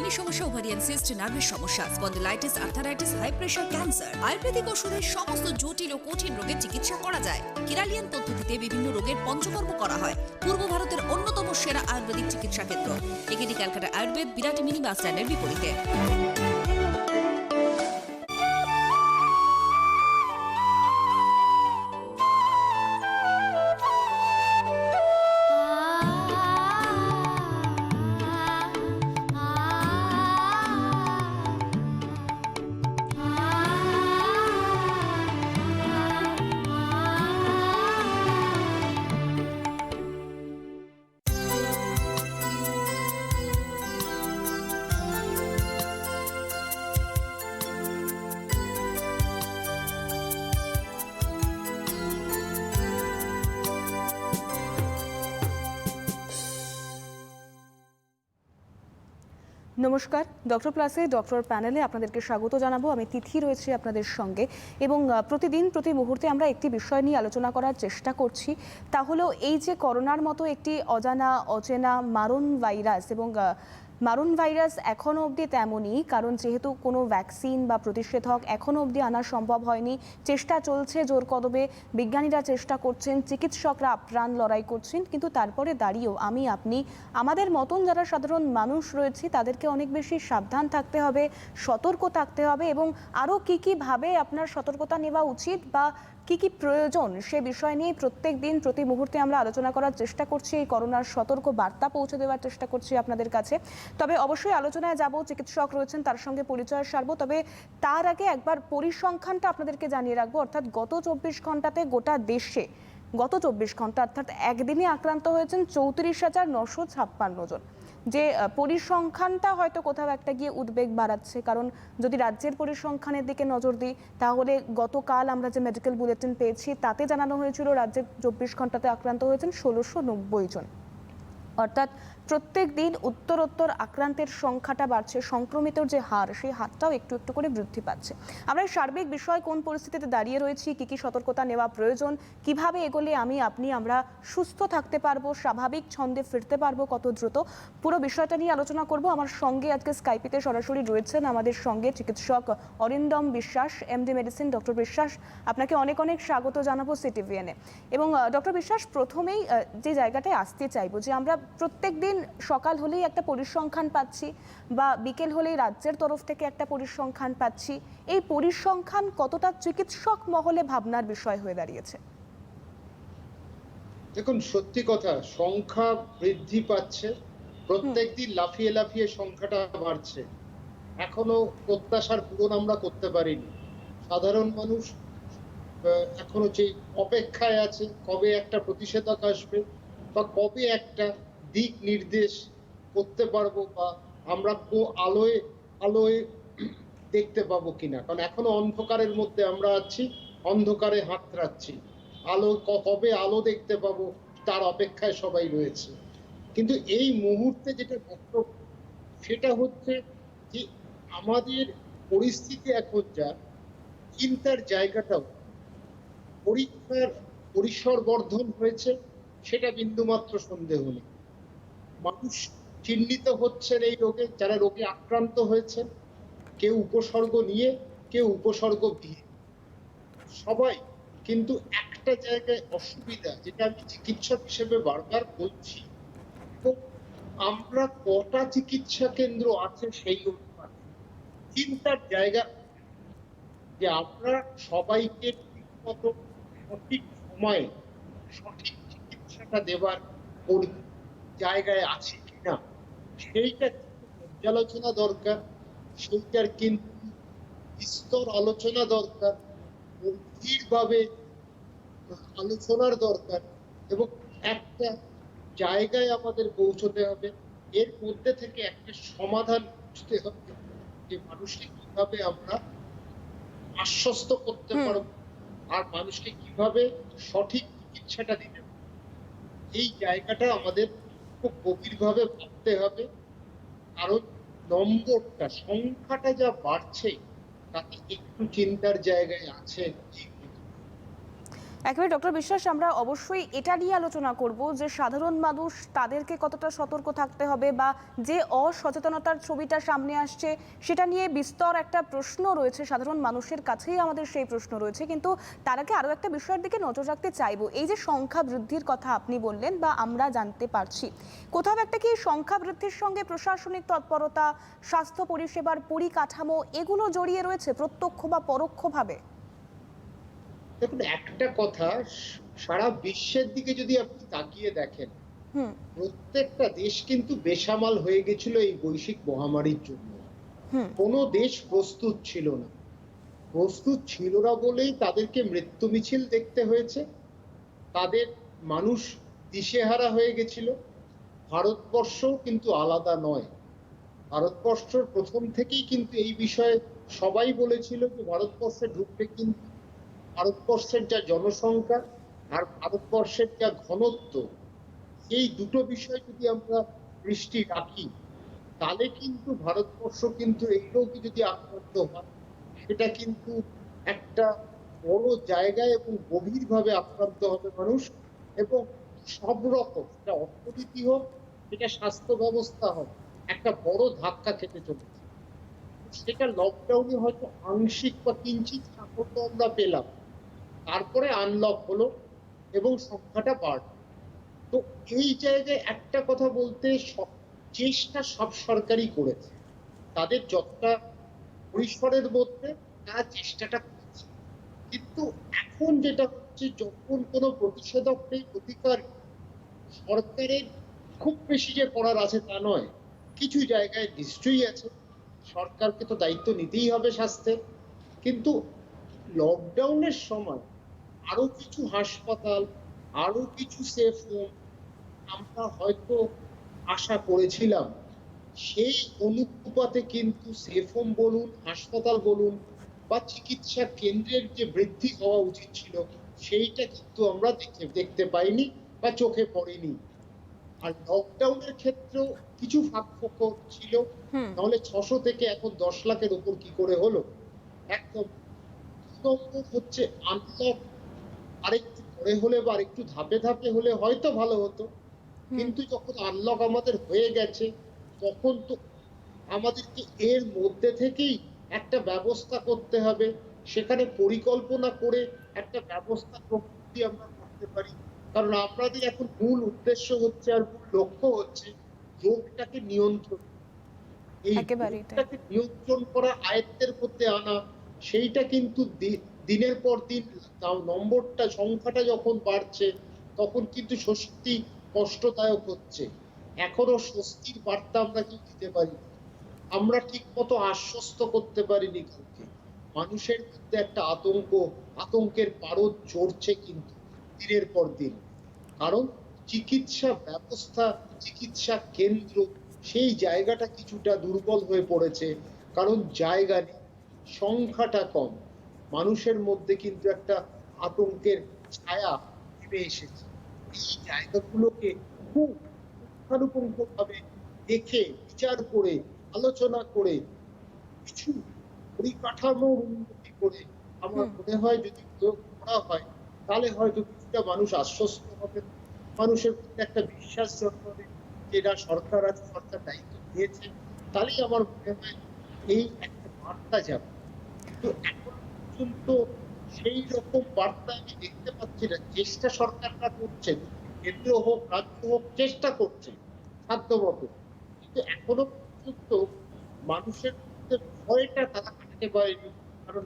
Kidney সমস্যা, ovarian cyst, নার্ভের সমস্যা, spondylitis, arthritis, high pressure, cancer. Ayurvedic ওষুধের সমস্ত জটিল ও কঠিন রোগের চিকিৎসা করা যায়। কিরালিয়ান পদ্ধতিতে বিভিন্ন রোগের পঞ্চকর্ম করা হয়। পূর্ব ভারতের অন্যতম সেরা আয়ুর্বেদিক চিকিৎসা কেন্দ্র। AKD Calcutta Ayurveda, Birati mini bus স্ট্যান্ডের বিপরীতে। নমস্কার, ডক্টর প্লাসে ডক্টর প্যানেলে আপনাদেরকে স্বাগত জানাবো। আমি তিথি রয়েছি আপনাদের সঙ্গে এবং প্রতিদিন প্রতি মুহূর্তে আমরা একটি বিষয় নিয়ে আলোচনা করার চেষ্টা করছি। তা হলো এই যে করোনার মতো একটি অচেনা মারণ ভাইরাস, এবং মারণ ভাইরাস এখনও অবধি তেমনই, কারণ যেহেতু কোনো ভ্যাকসিন বা প্রতিষেধক এখনও অবধি আনা সম্ভব হয়নি। চেষ্টা চলছে জোর কদমে, বিজ্ঞানীরা চেষ্টা করছেন, চিকিৎসকরা আপ্রাণ লড়াই করছেন, কিন্তু তারপরে দাঁড়িয়েও আপনি আমাদের মতন যারা সাধারণ মানুষ রয়েছে তাদেরকে অনেক বেশি সাবধান থাকতে হবে, সতর্ক থাকতে হবে, এবং আরও কী ভাবে আপনার সতর্কতা নেওয়া উচিত বা কি প্রয়োজন সে বিষয় নিয়ে প্রত্যেক দিন প্রতি মুহূর্তে আমরা আলোচনা করার চেষ্টা করছি। এই করোনার সতর্ক বার্তা পৌঁছে দেওয়ার চেষ্টা করছি আপনাদের কাছে। তবে অবশ্যই আলোচনায় যাব, চিকিৎসক রয়েছেন তার সঙ্গে পরিচয় সারবো। তবে তার আগে একবার পরিসংখ্যানটা আপনাদেরকে জানিয়ে রাখবো। অর্থাৎ গত 24 ঘন্টাতে গোটা দেশে গত 24 ঘন্টা অর্থাৎ একদিনে আক্রান্ত হয়েছেন 34,956 জন। যে পরিসংখ্যানটা হয়তো কোথাও একটা গিয়ে উদ্বেগ বাড়াচ্ছে, কারণ যদি রাজ্যের পরিসংখ্যানের দিকে নজর দিই তাহলে গতকাল আমরা যে মেডিকেল বুলেটিন পেয়েছি তাতে জানানো হয়েছিল রাজ্যে 24 ঘন্টাতে আক্রান্ত হয়েছেন 1690 জন। অর্থাৎ প্রত্যেক দিন উত্তরোত্তর আক্রান্তের সংখ্যাটা বাড়ছে, সংক্রমিতর যে হার সেই হারটাও একটু একটু করে বৃদ্ধি পাচ্ছে। আমরা সার্বিক বিষয় কোন পরিস্থিতিতে দাঁড়িয়ে রয়েছি, কি সতর্কতা নেওয়া প্রয়োজন, কিভাবে এগোলে আমরা সুস্থ থাকতে পারবো, স্বাভাবিক ছন্দে ফিরতে পারবো কত দ্রুত, পুরো বিষয়টা নিয়ে আলোচনা করব। আমার সঙ্গে আজকে স্কাইপিতে সরাসরি রয়েছেন আমাদের সঙ্গে চিকিৎসক অরিন্দম বিশ্বাস, এমডি মেডিসিন। ডক্টর বিশ্বাস, আপনাকে অনেক অনেক স্বাগত জানাবো সিটিভিএনে। এবং ডক্টর বিশ্বাস, প্রথমেই যে জায়গাটায় আসতে চাইবো, যে আমরা প্রত্যেক দিন সকাল হলেই একটা পরিসংখ্যান পাচ্ছি বা বিকেল হলেই রাজ্যের তরফ থেকে একটা পরিসংখ্যান পাচ্ছি, এই পরিসংখ্যান কতটা চিকিৎসক মহলে ভাবনার বিষয় হয়ে দাঁড়িয়েছে? দেখুন, সত্যি কথা, সংখ্যা বৃদ্ধি পাচ্ছে, প্রত্যেক দিন লাফিয়ে লাফিয়ে সংখ্যাটা বাড়ছে। এখনো প্রত্যাশার পূরণ আমরা করতে পারিনি। সাধারণ মানুষ এখনো যে অপেক্ষায় আছে কবে একটা প্রতিষেধক আসবে বা কবে একটা দিক নির্দেশ করতে পারবো বা আমরা আলোয় আলোয় দেখতে পাবো কিনা, কারণ এখনো অন্ধকারের মধ্যে আমরা আছি, অন্ধকারে হাতড়াচ্ছি। কবে আলো দেখতে পাবো তার অপেক্ষায় সবাই রয়েছে। কিন্তু এই মুহূর্তে যেটা বক্তব্য সেটা হচ্ছে যে আমাদের পরিস্থিতি এখন যা, চিন্তার জায়গাটাও, পরীক্ষার পরিসর বর্ধন হয়েছে, সেটা বিন্দুমাত্র সন্দেহ নেই। মানুষ চিহ্নিত হচ্ছেন এই রোগে, যারা রোগে আক্রান্ত হয়েছেন, কেউ উপসর্গ নিয়ে, কেউ উপসর্গ দিয়ে, সবাই। কিন্তু একটা জায়গায় অসুবিধা, যেটা আমি চিকিৎসক হিসেবে বারবার বলছি, তো আমরা কটা চিকিৎসা কেন্দ্র আছে সেই অনুপাতে চিন্তার জায়গা, যে আমরা সবাইকে ঠিকমতো সঠিক সময়ে সঠিক চিকিৎসাটা দেওয়ার জায়গায় আছে কিনা সেইটা পর্যালোচনা দরকার। সেইটার কিন্তু বিস্তর আলোচনা দরকার, গভীরভাবে আলোচনার দরকার, এবং একটা জায়গায় আমাদের পৌঁছতে হবে। এর মধ্যে থেকে একটা সমাধান খুঁজতে হবে, যে মানুষকে কিভাবে আমরা আশ্বস্ত করতে পারবো আর মানুষকে কিভাবে সঠিক চিকিৎসাটা দিতে পারবো। এই জায়গাটা আমাদের খুব গভীরভাবে ভাবতে হবে, কারণ নম্বরটা, সংখ্যাটা যা বাড়ছে তাতে একটু চিন্তার জায়গায় আছে। একেবারে ডক্টর বিশ্বাস, আমরা অবশ্যই এটা নিয়ে আলোচনা করব যে সাধারণ মানুষ তাদেরকে কতটা সতর্ক থাকতে হবে, বা যে অসচেতনতার ছবিটা সামনে আসছে সেটা নিয়ে বিস্তর একটা প্রশ্ন রয়েছে সাধারণ মানুষের কাছেই, আমাদের সেই প্রশ্ন রয়েছে। কিন্তু তার আগে আরও একটা বিষয়ের দিকে নজর রাখতে চাইবো। এই যে সংখ্যা বৃদ্ধির কথা আপনি বললেন বা আমরা জানতে পারছি, কোথাও একটা কি সংখ্যা বৃদ্ধির সঙ্গে প্রশাসনিক তৎপরতা, স্বাস্থ্য পরিষেবার পরিকাঠামো এগুলো জড়িয়ে রয়েছে প্রত্যক্ষ বা পরোক্ষভাবে? দেখুন, একটা কথা, সারা বিশ্বের দিকে যদি আপনি তাকিয়ে দেখেন, হুম প্রত্যেকটা দেশ কিন্তু বেসামাল হয়ে গেছিল এই বৈশ্বিক মহামারীর জন্য। হুম কোনো দেশ প্রস্তুত ছিল না। প্রস্তুত ছিল না বলেই তাদেরকে মৃত্যু মিছিল দেখতে হয়েছে, তাদের মানুষ দিশেহারা হয়ে গেছিল। ভারতবর্ষ কিন্তু আলাদা নয়। ভারতবর্ষের প্রথম থেকেই কিন্তু এই বিষয়ে সবাই বলেছিল যে ভারতবর্ষে ঢুকবে কিন্তু ভারতবর্ষের যা জনসংখ্যা আর ভারতবর্ষের যা ঘনত্ব, এই দুটো বিষয় যদি আমরা দৃষ্টি রাখি, তাহলে কিন্তু ভারতবর্ষ কিন্তু এই রোগে যদি আক্রান্ত হয়, সেটা কিন্তু একটা বড় জায়গায় এবং গভীরভাবে আক্রান্ত হবে মানুষ। এবং সব রকম, সেটা অর্থনীতি হোক, সেটা স্বাস্থ্য ব্যবস্থা হোক, একটা বড় ধাক্কা খেতে চলেছে। সেটা লকডাউনে হয়তো আংশিক বা কিঞ্চিৎ সাফল্য আমরা পেলাম, তারপরে আনলক হলো এবং সংখ্যাটা বাড়লো। তো এই জায়গায় একটা কথা বলতে, চেষ্টা সব সরকারই করেছে তাদের যতটা পরিসরের মধ্যে, তারা চেষ্টাটা করেছে। কিন্তু এখন যেটা হচ্ছে, যখন কোনো প্রতিষেধক নেই, প্রতিকার, সরকারের খুব বেশি যে করার আছে তা নয়, কিছু জায়গায় নিশ্চয়ই আছে, সরকারকে তো দায়িত্ব নিতেই হবে স্বাস্থ্যের। কিন্তু লকডাউনের সময় আরো কিছু হাসপাতাল, আরো কিছু সেফ হোম আমরা হয়তো আশা করেছিলাম, সেই অনুপাতে কিন্তু সেফ হোম বলুন, হাসপাতাল বলুন, বা চিকিৎসা কেন্দ্রের যে বৃদ্ধি হওয়া উচিত ছিল, সেইটা কিন্তু আমরা দেখতে পাইনি বা চোখে পড়েনি। আর লকডাউনের ক্ষেত্রেও কিছু ফাঁকফোকর ছিল, নাহলে 600 থেকে এখন 10 লাখের উপর কি করে হলো। একদম নম্বর হচ্ছে আনলক আরেকটু পরে হলে বা আরেকটু ধাপে ধাপে হলে হয়তো ভালো হতো। কিন্তু যখন আনলক আমাদের হয়ে গেছে, তখন তো আমাদেরকে এর মধ্যে থেকেই একটা ব্যবস্থা করতে হবে। সেখানে পরিকল্পনা করে একটা ব্যবস্থা প্রকৃতি আমরা করতে পারি। কারণ আমাদের এখন মূল উদ্দেশ্য হচ্ছে আর মূল লক্ষ্য হচ্ছে রোগটাকে নিয়ন্ত্রণ, এই একেবারেই তাই। রোগটাকে নিয়ন্ত্রণ করা, আয়ত্তের মধ্যে আনা। সেইটা কিন্তু দিনের পর দিন নম্বরটা, সংখ্যাটা যখন বাড়ছে, তখন কিন্তু সত্যি কষ্টদায়ক হচ্ছে। এখনো স্বস্তির বার্তা আমরা কি দিতে পারি? আমরা ঠিক মতো আশ্বস্ত করতে পারিনি কাউকে। মানুষের মধ্যে একটা আতঙ্কের পারদ চড়ছে কিন্তু দিনের পর দিন। কারণ চিকিৎসা ব্যবস্থা, চিকিৎসা কেন্দ্র, সেই জায়গাটা কিছুটা দুর্বল হয়ে পড়েছে। কারণ জায়গা নেই, সংখ্যাটা কম, মানুষের মধ্যে কিন্তু একটা আতঙ্কের ছায়া নেমে এসেছে। এই জায়গাগুলোকে খুব পুঙ্খানুপুঙ্খভাবে দেখে, বিচার করে, আলোচনা করে, কিছু পরিকাঠামোর উন্নতি করে আমার মনে হয় যদি প্রয়োগ করা হয়, তাহলে হয়তো কিছুটা মানুষ আশ্বস্ত হবে, মানুষের মধ্যে একটা বিশ্বাস জন্মাবে যেটা সরকার আছে, সরকার দায়িত্ব নিয়েছে। তাহলেই আমার মনে হয় এই একটা বার্তা যাবে। তো এখন পর্যন্ত সেই রকম বার্তা আমি দেখতে পাচ্ছি না। চেষ্টা সরকাররা করছে, কেন্দ্র হোক, রাজ্য হোক, চেষ্টা করছে সাধ্যমতো। কিন্তু এখনো পর্যন্ত মানুষের মধ্যে ভয়টা তারা কাটাতে পারেনি। কারণ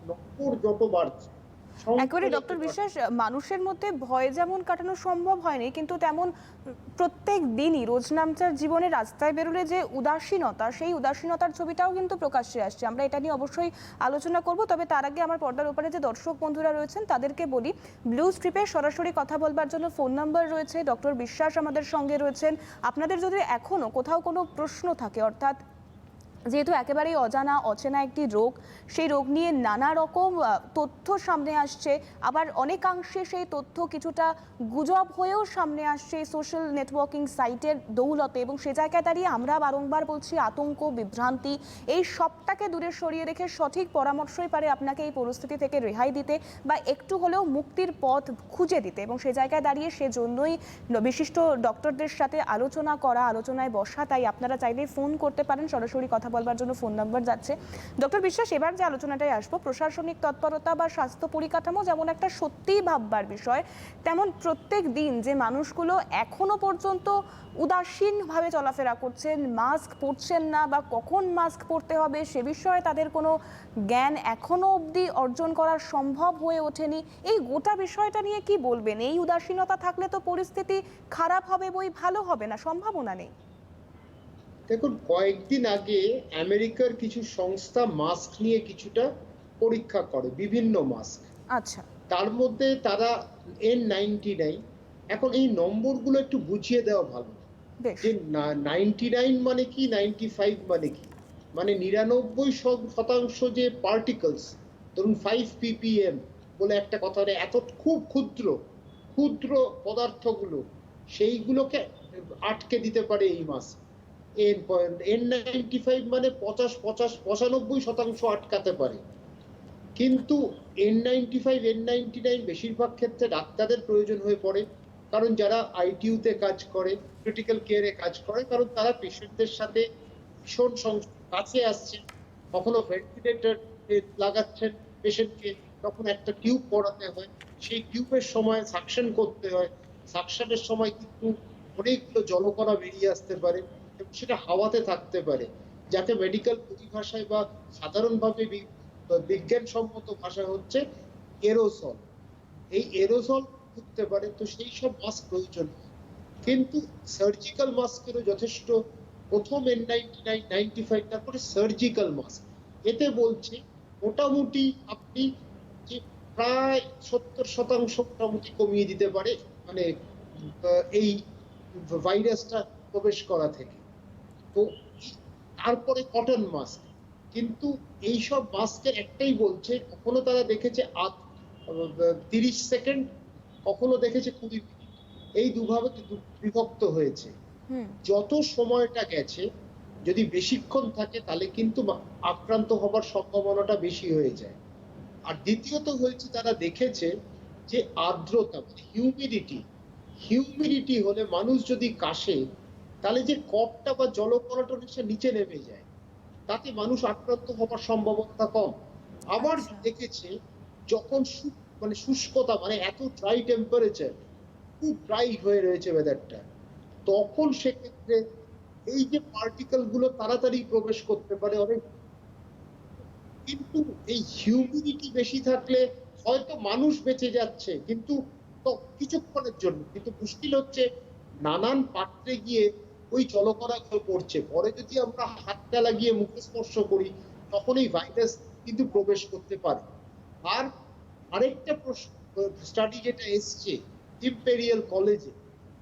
নম্বর যত বাড়ছে, একেবারে ডক্টর বিশ্বাস, মানুষের মধ্যে ভয় যেমন কাটানো সম্ভব হয়নি, কিন্তু তেমন প্রত্যেক দিনই রোজনামচার জীবনে রাস্তায় বেরোলে যে উদাসীনতা, সেই উদাসীনতার ছবিটাও কিন্তু প্রকাশ্যে আসছে। আমরা এটা নিয়ে অবশ্যই আলোচনা করব, তবে তার আগে আমার পর্দার উপরে যে দর্শক বন্ধুরা রয়েছেন তাদেরকে বলি, ব্লু স্ট্রিপে সরাসরি কথা বলবার জন্য ফোন নাম্বার রয়েছে। ডক্টর বিশ্বাস আমাদের সঙ্গে রয়েছেন। আপনাদের যদি এখনও কোথাও কোনো প্রশ্ন থাকে, অর্থাৎ যেহেতু একেবারেই অজানা অচেনা একটি রোগ, সেই রোগ নিয়ে নানা রকম তথ্য সামনে আসছে, আবার অনেকাংশে সেই তথ্য কিছুটা গুজব হয়েও সামনে আসছে সোশ্যাল নেটওয়ার্কিং সাইটের দৌলতে, এবং সে জায়গায় দাঁড়িয়ে আমরা বারংবার বলছি আতঙ্ক, বিভ্রান্তি এই সবটাকে দূরে সরিয়ে রেখে সঠিক পরামর্শই পারে আপনাকে এই পরিস্থিতি থেকে রেহাই দিতে বা একটু হলেও মুক্তির পথ খুঁজে দিতে। এবং সে জায়গায় দাঁড়িয়ে সেজন্যই বিশিষ্ট ডক্টরদের সাথে আলোচনা করা, আলোচনায় বসা। তাই আপনারা চাইলেই ফোন করতে পারেন, সরাসরি কথা বলবার জন্য ফোন নাম্বার যাচ্ছে। ডক্টর বিশ্বাস, এবার যে আলোচনাটায় আসবো, প্রশাসনিক তৎপরতা বা স্বাস্থ্য পরিকাঠামো যেমন একটা সত্যিই ভাববার বিষয়, তেমন প্রত্যেক দিন যে মানুষগুলো এখনো পর্যন্ত উদাসীনভাবে চলাফেরা করছেন, মাস্ক পরছেন না বা কখন মাস্ক পরতে হবে সে বিষয়ে তাদের কোনো জ্ঞান এখনো অবধি অর্জন করা সম্ভব হয়ে ওঠেনি, এই গোটা বিষয়টা নিয়ে কি বলবেন? এই উদাসীনতা থাকলে তো পরিস্থিতি খারাপ হবে বই, ভালো হবে না, সম্ভাবনা নেই। দেখুন, কয়েকদিন আগে আমেরিকার কিছু সংস্থা মাস্ক নিয়ে কিছুটা পরীক্ষা করে, বিভিন্ন মাস্ক। আচ্ছা, তার মধ্যে তারা N99, এখন এই নম্বরগুলো একটু বুঝিয়ে দেওয়া ভালো বেশ। যে 99 মানে কি, 95 মানে কি। মানে 99% যে পার্টিকলস, ধরুন 5 ppm বলে একটা কথা, এত খুব ক্ষুদ্র ক্ষুদ্র পদার্থগুলো, সেইগুলোকে আটকে দিতে পারে এই মাস্ক। N95 মানে 95% আটকাতে পারে। কিন্তু N95 N99 বেশিরভাগ ক্ষেত্রে ডাক্তারদের প্রয়োজন হয়ে পড়ে, কারণ যারা আইটিইউতে কাজ করে, ক্রিটিক্যাল কেয়ারে কাজ করে, কারণ তারা পেশেন্টদের সাথে ভীষণ কাছে আসছেন, কখনো ভেন্টিলেটর লাগাচ্ছেন পেশেন্টকে, তখন একটা টিউব পরাতে হয়, সেই টিউবের সময় সাকশন করতে হয়, সাকশনের সময় কিন্তু অনেকগুলো জলকণা বেরিয়ে আসতে পারে এবং সেটা হাওয়াতে থাকতে পারে, যাতে মেডিকেল পরিভাষায় বা সাধারণভাবে বিজ্ঞানসম্মত ভাষা হচ্ছে এরোসল। এই এরোসল ঢুকতে পারে, তো সেই সব মাস্ক প্রয়োজন। কিন্তু সার্জিক্যাল মাস্কেরও যথেষ্ট, প্রথম N99 95, তারপরে সার্জিক্যাল মাস্ক। এতে বলছে মোটামুটি আপনি যে প্রায় 70% মোটামুটি কমিয়ে দিতে পারে, মানে এই ভাইরাসটা প্রবেশ করা থেকে। তো তারপরে কটন মাস্ক, কিন্তু এইসব মাস্কের একটাই বলছে, কখনো তারা দেখেছে 30 সেকেন্ড, কখনো দেখেছে 20 মিনিট, এই দুভাবে বিভক্ত হয়েছে। যত সময়টা গেছে, যদি বেশিক্ষণ থাকে তাহলে কিন্তু আক্রান্ত হবার সম্ভাবনাটা বেশি হয়ে যায়। আর দ্বিতীয়ত হয়েছে, তারা দেখেছে যে আর্দ্রতা, মানে হিউমিডিটি হলে মানুষ যদি কাশে, তাহলে যে কফটা বা জলকণাটা নিচে নেমে যায়, তাতে মানুষ আক্রান্ত হবার সম্ভাবনা কম। আবার দেখেছে যখন মানে শুষ্কতা, মানে এত ড্রাই টেম্পারেচার, খুব ড্রাই হয়ে রয়েছে ওয়েদারটা, তখন সেক্ষেত্রে এই যে পার্টিকেল গুলো তাড়াতাড়ি প্রবেশ করতে পারে অনেক। কিন্তু এই হিউমিডিটি বেশি থাকলে হয়তো মানুষ বেঁচে যাচ্ছে, কিন্তু কিছুক্ষণের জন্য। কিন্তু মুশকিল হচ্ছে নানান পাত্রে গিয়ে ওই জলকণাগুলো পড়ছে, পরে যদি আমরা হাতটা লাগিয়ে মুখে স্পর্শ করি, তখন এই ভাইরাস কিন্তু প্রবেশ করতে পারে। আর আরেকটা স্টাডি যেটা এসছে ইম্পেরিয়াল কলেজে,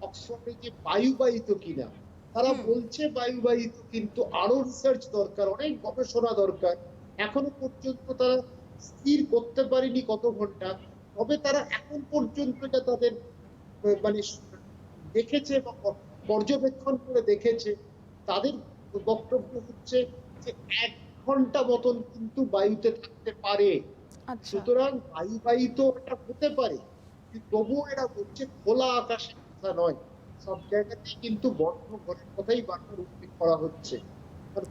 অক্সফোর্ডে, যে বায়ুবাহিত কিনা, তারা বলছে বায়ুবাহিত, কিন্তু আরো রিসার্চ দরকার, অনেক গবেষণা দরকার। এখনো পর্যন্ত তারা স্থির করতে পারেনি কত ঘন্টা, তবে তারা এখন পর্যন্ত যা তাদের মানে দেখেছে বা পর্যবেক্ষণ করে দেখেছে, তাদের বক্তব্য হচ্ছে যে 1 ঘন্টা মতন কিন্তু বায়ুতে থাকতে পারে। সুতরাং বায়ুবাহিত এটা হতে পারে, তবুও এরা বলছে খোলা আকাশের কথা নয়, সব জায়গাতেই কিন্তু বন্ধ ঘরের কথাই বারবার উল্লেখ করা হচ্ছে।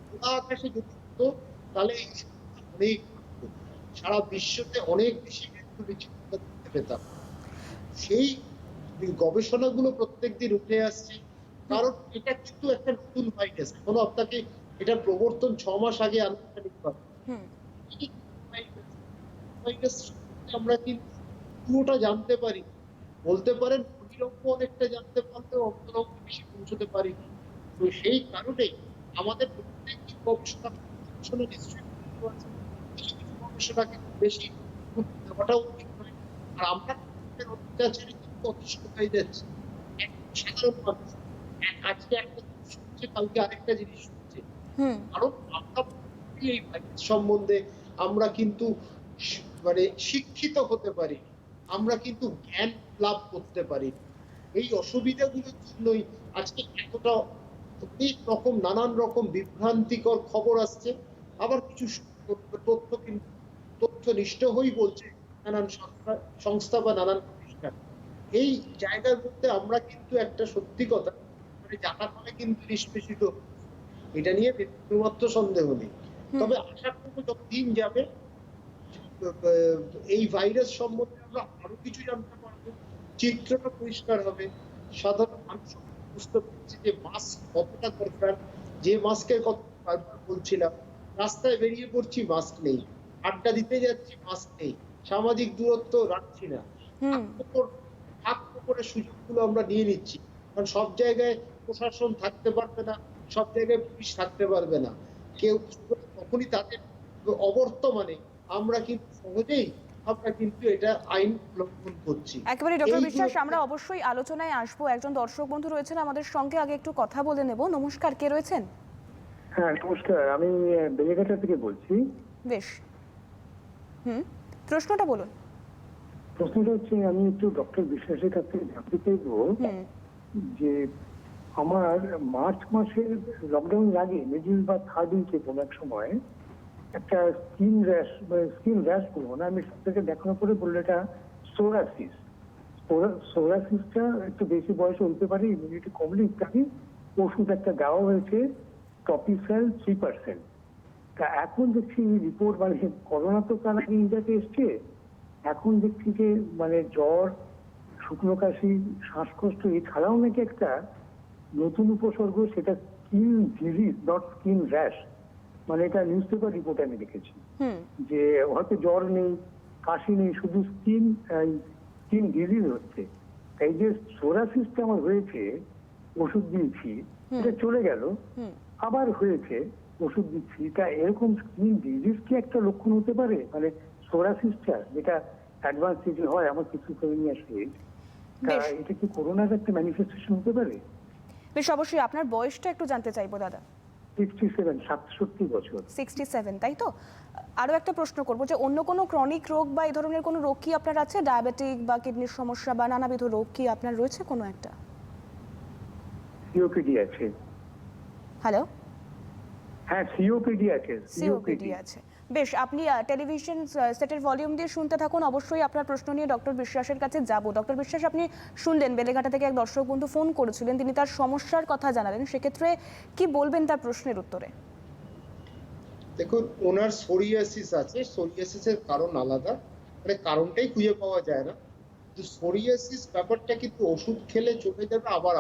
খোলা আকাশে যদি হতো তাহলে এই অনেক, সারা বিশ্বতে অনেক বেশি মৃত্যু বিচিত্রতা দেখতে পেতাম। সেই গবেষণাগুলো প্রত্যেকদিন উঠে আসছে, কারণ এটা কিন্তু একটা নতুন ভাইরাস, এখনো আপনাকে এটা প্রবর্তন 6 মাস আগে আনুষ্ঠানিক ভাবে। আমরা কিন্তু পুরোটা জানতে পারি, বলতে পারেন অতিরঙ্গ অনেকটা জানতে পারলেও অন্তরঙ্গ বেশি পৌঁছতে পারি। তো সেই কারণে আমাদের প্রত্যেকটি গবেষণা গবেষণাকে বেশি দেওয়াটাও ঠিক নয়। আর আমরা অত্যাচারে কিন্তু অতিষ্ঠ হয়ে যাচ্ছি। সাধারণ মানুষ আজকে একটা জিনিস শুনছে, কালকে আরেকটা জিনিস শুনছে, হুম কারণ আমরা এই ভাইরাস সম্বন্ধে আমরা কিন্তু মানে শিক্ষিত হতে পারি, আমরা কিন্তু জ্ঞান লাভ করতে পারি। এই অসুবিধাগুলোর জন্যই আজকে এতটা অনেক রকম নানান রকম বিভ্রান্তিকর খবর আসছে, আবার কিছু তথ্য কিন্তু তথ্যনিষ্ঠ হয়েই বলছে নানান সংস্থা বা নানান প্রতিষ্ঠান। এই জায়গার মধ্যে আমরা কিন্তু একটা সত্যি কথা মানে যারা ফলে কিন্তু নিষ্পেষিত, এটা নিয়ে বিন্দুমাত্র সন্দেহ নেই। তবে আশা করবো যত দিন যাবে এই ভাইরাস সম্বন্ধে আমরা আরো কিছু জানতে পারবো, চিত্রটা পরিষ্কার হবে, সাধারণ মানুষ বুঝতে পারছে যে মাস্ক কতটা দরকার। যে মাস্কের কথা বারবার বলছিলাম, রাস্তায় বেরিয়ে পড়ছি মাস্ক নেই, আড্ডা দিতে যাচ্ছি মাস্ক নেই, সামাজিক দূরত্ব রাখছি না, হাত করে সুযোগগুলো আমরা নিয়ে নিচ্ছি। কারণ সব জায়গায় প্রশাসন থাকতে পারবে না, সব জায়গায় পুলিশ থাকতে পারবে না, কেউ তখনই তাদের অবর্তমানে আমরা কিন্তু সহজেই আমরা কিন্তু এটা আইন লঙ্ঘন করছি। একেবারে ডক্টর বিশ্বাস, আমরা অবশ্যই আলোচনায় আসবো। একজন দর্শক বন্ধু রয়েছেন আমাদের সঙ্গে, আগে একটু কথা বলে নেব। নমস্কার, কে রয়েছেন? হ্যাঁ নমস্কার, আমি বেলেঘাটা থেকে বলছি। বেশ, প্রশ্নটা বলুন। প্রশ্নটা হচ্ছে, আমি একটু ডক্টর বিশ্বাসের কাছ থেকে জানতে চাইবো যে আমার মার্চ মাসের লকডাউন আগে মিডিল বা থার্ড উইকে কোনো এক সময় একটা স্কিন র্যাশ বলবো না, আমি সব থেকে দেখানোর পরে বললো এটা সোরাসিস। সোরাসিসটা একটু বেশি বয়সে হতে পারে, ইমিউনিটি কমলে ইত্যাদি। ওষুধ একটা দেওয়া হয়েছে টপিসেল 3%। তা এখন দেখছি রিপোর্ট, মানে করোনা তো তার আগে ইন্ডিয়াতে এসছে, এখন দেখছি যে মানে জ্বর, শুকনো কাশি, শ্বাসকষ্ট এছাড়াও নাকি একটা নতুন উপসর্গ, সেটা skin disease not skin rash. মানে এটা নিউজ পেপার রিপোর্টে আমি দেখেছি যে হয়তো জ্বর নেই, কাশি নেই, শুধু স্কিন ডিজিজ হচ্ছে। এই যে সোরাসিসটা আমার হয়েছে, ওষুধ দিয়েছি, এটা চলে গেল, আবার হয়েছে, ওষুধ দিচ্ছি। তা এরকম স্কিন ডিজিজ কি একটা লক্ষণ হতে পারে? মানে সোরাসিসটা যেটা অ্যাডভান্স স্টেজে হয়, আমার কিছু করে নিয়ে আসে, এটা কি করোনার একটা ম্যানিফেস্টেশন হতে পারে? বেশ, অবশ্যই। আপনার বয়সটা একটু জানতে চাইবো দাদা। 67, 67 বছর। 67, তাই তো? আরো একটা প্রশ্ন করবো যে অন্য কোনো ক্রনিক রোগ বা এই ধরনের কোনো রোগ কি আপনার আছে? ডায়াবেটিক বা কিডনির সমস্যা বা নানাবিধ রোগ কি আপনার রয়েছে কোনো একটা? সিওপিডি আছে। হ্যালো? হ্যাঁ, সিওপিডি আছে। সিওপিডি আছে। বেশ, আপনি টেলিভিশন সেটের ভলিউম দিয়ে শুনতে থাকুন। অবশ্যই আপনার প্রশ্ন নিয়ে ডক্টর বিশ্বাসের কাছে যাব। ডক্টর বিশ্বাস, আপনি শুনলেন বেলেঘাটা থেকে এক দর্শক বন্ধু ফোন করেছিলেন, তিনি তার সমস্যার কথা জানালেন। সেক্ষেত্রে কি বলবেন তার প্রশ্নের উত্তরে? দেখুন, ওনার সোরিয়াসিস আছে, সোরিয়াসিসের কারণ আলাদা, মানে কারণটাই খুঁজে পাওয়া যায় না। কিন্তু সোরিয়াসিস ব্যাপারটা কিন্তু ওষুধ খেলে চলে যাবে, আবার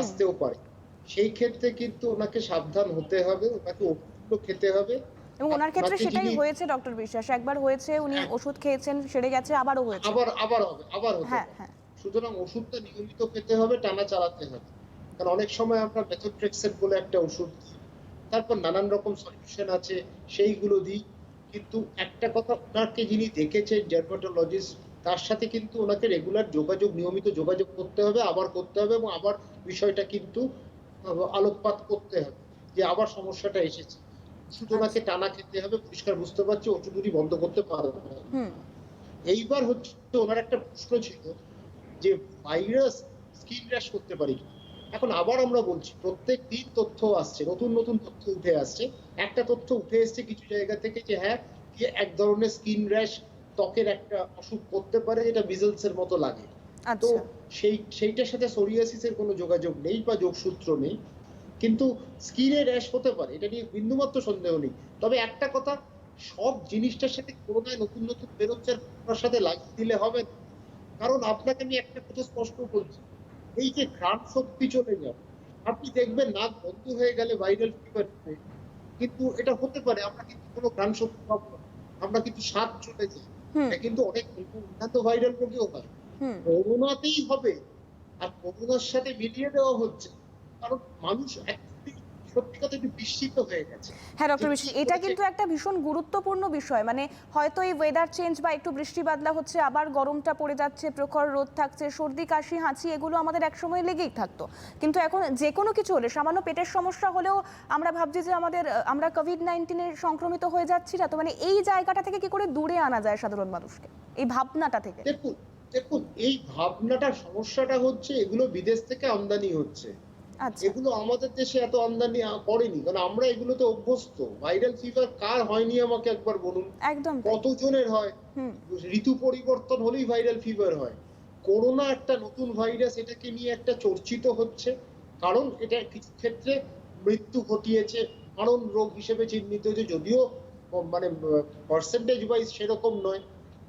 আসতেও পারে। সেই ক্ষেত্রে কিন্তু ওনাকে সাবধান হতে হবে, ওনাকে ওষুধগুলো খেতে হবে। এবং ওনার ক্ষেত্রে সেটাই হয়েছে ডক্টর বিশ্বাস, একবার হয়েছে, উনি ওষুধ খেয়েছেন, সেরে গেছে, আবারও হয়েছে, আবার হবে, আবার হতে হ্যাঁ পারে। হ্যাঁ। সুতরাং ওষুধটা নিয়মিত খেতে হবে, টানা চালাতে হবে। কারণ অনেক সময় আমরা মেথোট্রেক্সেট বলে একটা ওষুধ দিই, তারপর নানান রকম সলিউশন আছে, সেইগুলো দিই। কিন্তু একটা কথা, ওনাকে যিনি দেখেছেন ডার্মাটোলজিস্ট, তার সাথে কিন্তু ওনাকে রেগুলার যোগাযোগ, নিয়মিত যোগাযোগ করতে হবে, আবার করতে হবে, এবং আবার বিষয়টা কিন্তু আলোকপাত করতে হবে যে আবার সমস্যাটা এসেছে। ওষুধ ওনাকে টানা খেতে হবে, পরিষ্কার বুঝতে পারছি, ওষুধ উনি বন্ধ করতে পারবে না। এইবার হচ্ছে ওনার একটা প্রশ্ন ছিল যে ভাইরাস স্কিন র্যাশ করতে পারি কি। এখন আবার আমরা বলছি, প্রত্যেক দিন তথ্য আসছে, নতুন নতুন তথ্য উঠে আসছে। একটা তথ্য উঠে এসছে কিছু জায়গা থেকে যে হ্যাঁ, এক ধরনের স্কিন র্যাশ, ত্বকের একটা অসুখ করতে পারে, যেটা মিজলস এর মতো লাগে। তো সেইটার সাথে সোরিয়াসিসের কোনো যোগাযোগ নেই বা যোগসূত্র নেই, কিন্তু স্কিনে র্যাশ হতে পারে, এটা নিয়ে বিন্দুমাত্র সন্দেহ নেই। তবে একটা কথা, সব জিনিসটার সাথে করোনায় নতুন নতুন বেরোচ্ছে, তার সাথে লাগিয়ে দিলে হবে না। কারণ আপনাকে আমি একটা কথা স্পষ্ট বলছি, এই যে ঘ্রাণ শক্তি চলে যাবে, আপনি দেখবেন নাক বন্ধ হয়ে গেলে ভাইরাল ফিভার, কিন্তু এটা হতে পারে আমরা কিন্তু কোনো ঘ্রাণ শক্তি পাবো না, আমরা কিন্তু স্বাদ চলে যাই। এটা কিন্তু অনেক অন্যান্য ভাইরাল রোগেও হয়, করোনাতেই হবে। আর করোনার সাথে মিলিয়ে দেওয়া হচ্ছে, কারণ মানুষ সত্যি কথা একটু বিস্মিত হয়ে গেছে। হ্যাঁ ডক্টর যে বিশ্বাস, কি এটা করেছে- কিন্তু একটা ভীষণ গুরুত্বপূর্ণ বিষয়। মানে হয়তো এই ওয়েদার চেঞ্জ বা একটু বৃষ্টি বাদলা হচ্ছে, আবার গরমটা পড়ে যাচ্ছে, প্রখর রোদ থাকছে, সর্দি কাশি হাঁচি এগুলো আমাদের একসময় লেগেই থাকতো। কিন্তু এখন যে কোনো কিছু হলে, সামান্য পেটের সমস্যা হলেও আমরা ভাবছি যে আমরা কোভিড-19 সংক্রমিত হয়ে যাচ্ছি না তো। মানে এই জায়গাটা থেকে কি করে দূরে আনা যায় সাধারণ মানুষকে, এই ভাবনাটা থেকে? দেখুন দেখুন এই ভাবনাটা, সমস্যাটা হচ্ছে এগুলো বিদেশ থেকে আমদানি হচ্ছে। আচ্ছা। এগুলো আমাদের দেশে এত আমদানি করেনি, কারণ আমরা এগুলোতে অভ্যস্ত। ভাইরাল ফিভার কার হয়নি আমাকে একবার বলুন? একদম তাই। কতজনের হয়? হুম। ঋতু পরিবর্তন হলেই ভাইরাল ফিভার হয়। করোনা একটা নতুন ভাইরাস, এটাকে নিয়ে একটা চর্চিত হচ্ছে, কারণ এটা কিছু ক্ষেত্রে মৃত্যু ঘটিয়েছে, কারণ রোগ হিসেবে চিহ্নিত হয়েছে, যদিও মানে পার্সেন্টেজ ওয়াইজ সেরকম নয়।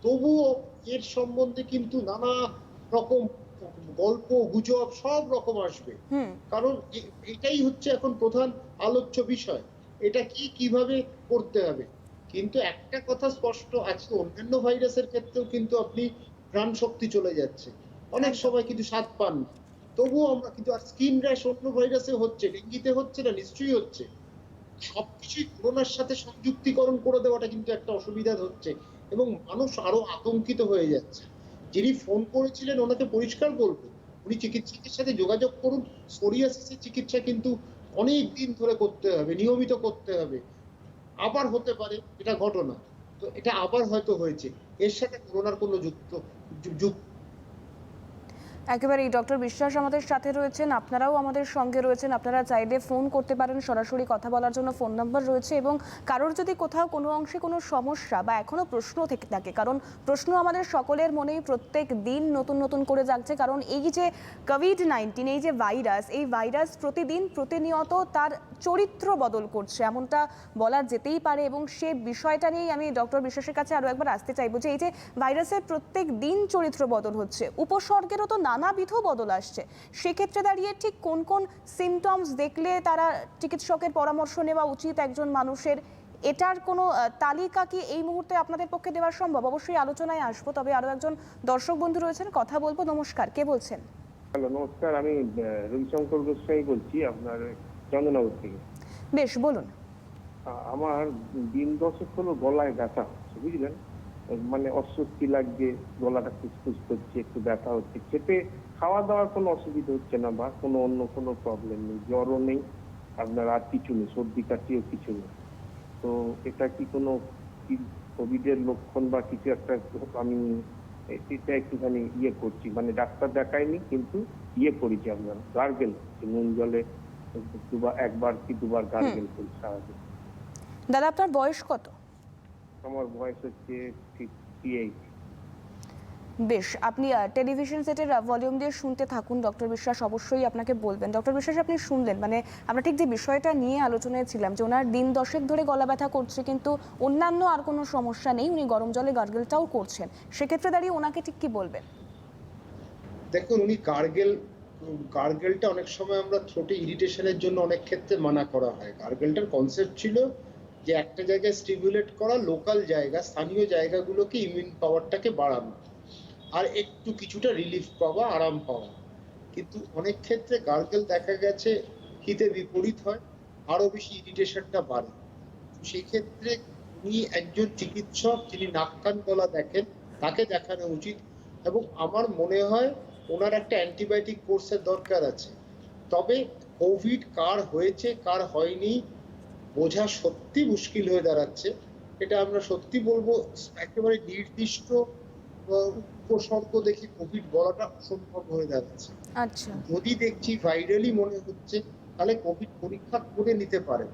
তবুও এর সম্বন্ধে কিন্তু নানা রকম গল্প গুজব সব রকম আসবে, হুম। কারণ এটাই হচ্ছে এখন প্রধান আলোচ্য বিষয়। এটা কিভাবে করতে হবে। কিন্তু একটা কথা স্পষ্ট, আজকে অন্যান্য ভাইরাসের ক্ষেত্রেও কিন্তু আপনি প্রাণ শক্তি চলে যাচ্ছে, অনেক সময় কিন্তু স্বাদ পান না। তবুও আমরা কিন্তু, আর স্কিন র্যাশ অন্য ভাইরাসে হচ্ছে, ডেঙ্গিতে হচ্ছে না? নিশ্চয়ই হচ্ছে। সবকিছুই করোনার সাথে সংযুক্তিকরণ করে দেওয়াটা কিন্তু একটা অসুবিধা হচ্ছে, এবং মানুষ আরো আতঙ্কিত হয়ে যাচ্ছে। যিনি ফোন করেছিলেন ওনাকে পরিষ্কার বলবো, উনি চিকিৎসকের সাথে যোগাযোগ করুন। সোরিয়াসিসের চিকিৎসা কিন্তু অনেক দিন ধরে করতে হবে, নিয়মিত করতে হবে। আবার হতে পারে, এটা ঘটনা, তো এটা আবার হয়তো হয়েছে, এর সাথে করোনার কোনো যুক্ত একেবারেই ডক্টর বিশ্বাস আমাদের সাথে রয়েছেন, আপনারাও আমাদের সঙ্গে রয়েছেন। আপনারা চাইলে ফোন করতে পারেন, সরাসরি কথা বলার জন্য ফোন নাম্বার রয়েছে। এবং কারোর যদি কোথাও কোনো অংশে কোনো সমস্যা বা এখনো প্রশ্ন থেকে থাকে, কারণ প্রশ্ন আমাদের সকলের মনেই প্রত্যেক দিন নতুন নতুন করে জাগছে। কারণ এই যে কোভিড-19, এই যে ভাইরাস, এই ভাইরাস প্রতিদিন প্রতিনিয়ত তার চরিত্র বদল করছে, এমনটা বলা যেতেই পারে। এবং সে বিষয়টা নিয়েই আমি ডক্টর বিশ্বাসের কাছে আরও একবার আসতে চাইবো যে এই যে ভাইরাসের প্রত্যেক দিন চরিত্র বদল হচ্ছে, উপসর্গেরও তো নানাবিধ বদল আসছে। সেক্ষেত্রে দাঁড়িয়ে ঠিক কোন কোন সিমটমস দেখলে তারা চিকিৎসকের পরামর্শ নেওয়া উচিত একজন মানুষের, এটার কোনো তালিকা কি এই মুহূর্তে আপনাদের পক্ষে দেওয়া সম্ভব? অবশ্যই আলোচনায় আসবো, তবে আরও একজন দর্শক বন্ধু রয়েছেন, কথা বলবো। নমস্কার, কে বলছেন? হ্যালো, নমস্কার। আমি রবিশঙ্কর গোস্বামী বলছি, আপনার চন্দননগর থেকে। বেশ, বলুন। আমার দিন 10 হলো গলায় ব্যথা হচ্ছে, বুঝলেন? মানে অস্বস্তি লাগছে, গলাটা খুসখুস করছে, একটু ব্যথা হচ্ছে। খেতে খাওয়া দাওয়ার কোনো অসুবিধা হচ্ছে না, বা কোনো অন্য কোনো প্রবলেম নেই, জ্বরও নেই, আপনার আর কিছু নেই, সর্দি কাশিও কিছু নেই। তো এটা কি কোনো কোভিডের লক্ষণ বা কিছু একটা? আমি এটা একটুখানি করছি, মানে ডাক্তার দেখাইনি, কিন্তু করেছি আপনার গার্গেল, নুন জলে একবার কি দুবার গার্গেল করি সারাদিন। দাদা, আপনার বয়স কত? আমার বয়স হচ্ছে 58। বেশ, আপনি টেলিভিশন সেটের ভলিউম দিয়ে শুনতে থাকুন, ডক্টর বিশ্বাস অবশ্যই আপনাকে বলবেন। ডক্টর বিশ্বাস, আপনি শুনলেন, মানে আমরা ঠিক যে বিষয়টা নিয়ে আলোচনায় ছিলাম, যে ওনার দিন 10 ধরে গলা ব্যথা করছে, কিন্তু অন্যান্য আর কোনো সমস্যা নেই, উনি গরম জলে গার্গেলটাও করছেন। সেক্ষেত্রে দাঁড়িয়ে ওনাকে ঠিক কি বলবেন? দেখুন, উনি গার্গেলটা অনেক সময় আমরা থ্রোটে ইরিটেশনের জন্য অনেক ক্ষেত্রে মানা করা হয়। গার্গেলটার কনসেপ্ট ছিল যে একটা জায়গায় স্টিমুলেট করা, লোকাল জায়গা, স্থানীয় জায়গাগুলোকে ইমিউন পাওয়ারটাকে বাড়ানো, আর একটু কিছুটা রিলিফ পাওয়া, আরাম পাওয়া। কিন্তু অনেক ক্ষেত্রে গার্গেল দেখা গেছে হিতে বিপরীত হয়, আরো বেশি ইরিটেশনটা বাড়ে। সেই ক্ষেত্রে উনি একজন চিকিৎসক, যিনি নাক কান গলা দেখেন, তাকে দেখানো উচিত। এবং আমার মনে হয় ওনার একটা অ্যান্টিবায়োটিক কোর্সের দরকার আছে। তবে কোভিড কার হয়েছে কার হয়নি বোঝা সত্যি মুশকিল হয়ে দাঁড়াচ্ছে। এটা আমরা সত্যি বলবো, একেবারে নির্দিষ্ট উপসর্গ দেখে কোভিড বলাটা অসম্ভব হয়ে দাঁড়াচ্ছে। আচ্ছা। যদি দেখছি ভাইরালি মনে হচ্ছে, তাহলে কোভিড পরীক্ষা করে নিতে পারেন।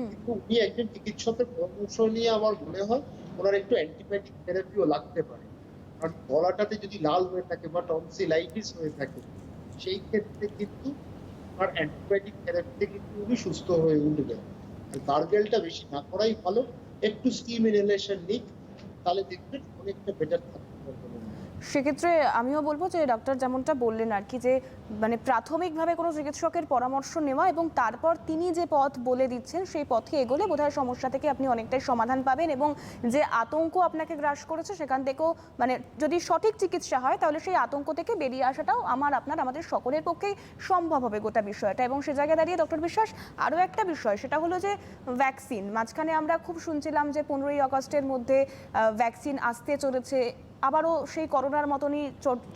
কিন্তু উনি একজন চিকিৎসকের পরামর্শ নিয়ে আমার মনে হয় ওনার একটু অ্যান্টিবায়োটিক থেরাপিও লাগতে পারে। আর গলাটাতে যদি লাল হয়ে থাকে বা টনসিলাইটিস হয়ে থাকে, সেই ক্ষেত্রে কিন্তু আর অ্যান্টিবায়োটিক থেরাপিতে কিন্তু উনি সুস্থ হয়ে উঠবেন। আর গার্গেলটা বেশি না করাই ভালো, একটু স্টিম ইনহেলেশন নিক, তাহলে দেখবেন অনেকটা বেটার থাকতে পারবেন। সেক্ষেত্রে আমিও বলবো যে ডক্টর যেমনটা বললেন আর কি, যে মানে প্রাথমিকভাবে কোনো চিকিৎসকের পরামর্শ নেওয়া এবং তারপর তিনি যে পথ বলে দিচ্ছেন সেই পথে এগোলে বোধহয় সমস্যা থেকে আপনি অনেকটাই সমাধান পাবেন, এবং যে আতঙ্ক আপনাকে গ্রাস করেছে সেখান থেকেও মানে যদি সঠিক চিকিৎসা হয় তাহলে সেই আতঙ্ক থেকে বেরিয়ে আসাটাও আমাদের সকলের পক্ষেই সম্ভব হবে গোটা বিষয়টা। এবং সে জায়গায় দাঁড়িয়ে ডক্টর বিশ্বাস, আরও একটা বিষয় সেটা হলো যে ভ্যাকসিন, মাঝখানে আমরা খুব শুনছিলাম যে 15ই আগস্টের মধ্যে ভ্যাকসিন আসতে চলেছে, আবারও সেই করোনার মতনই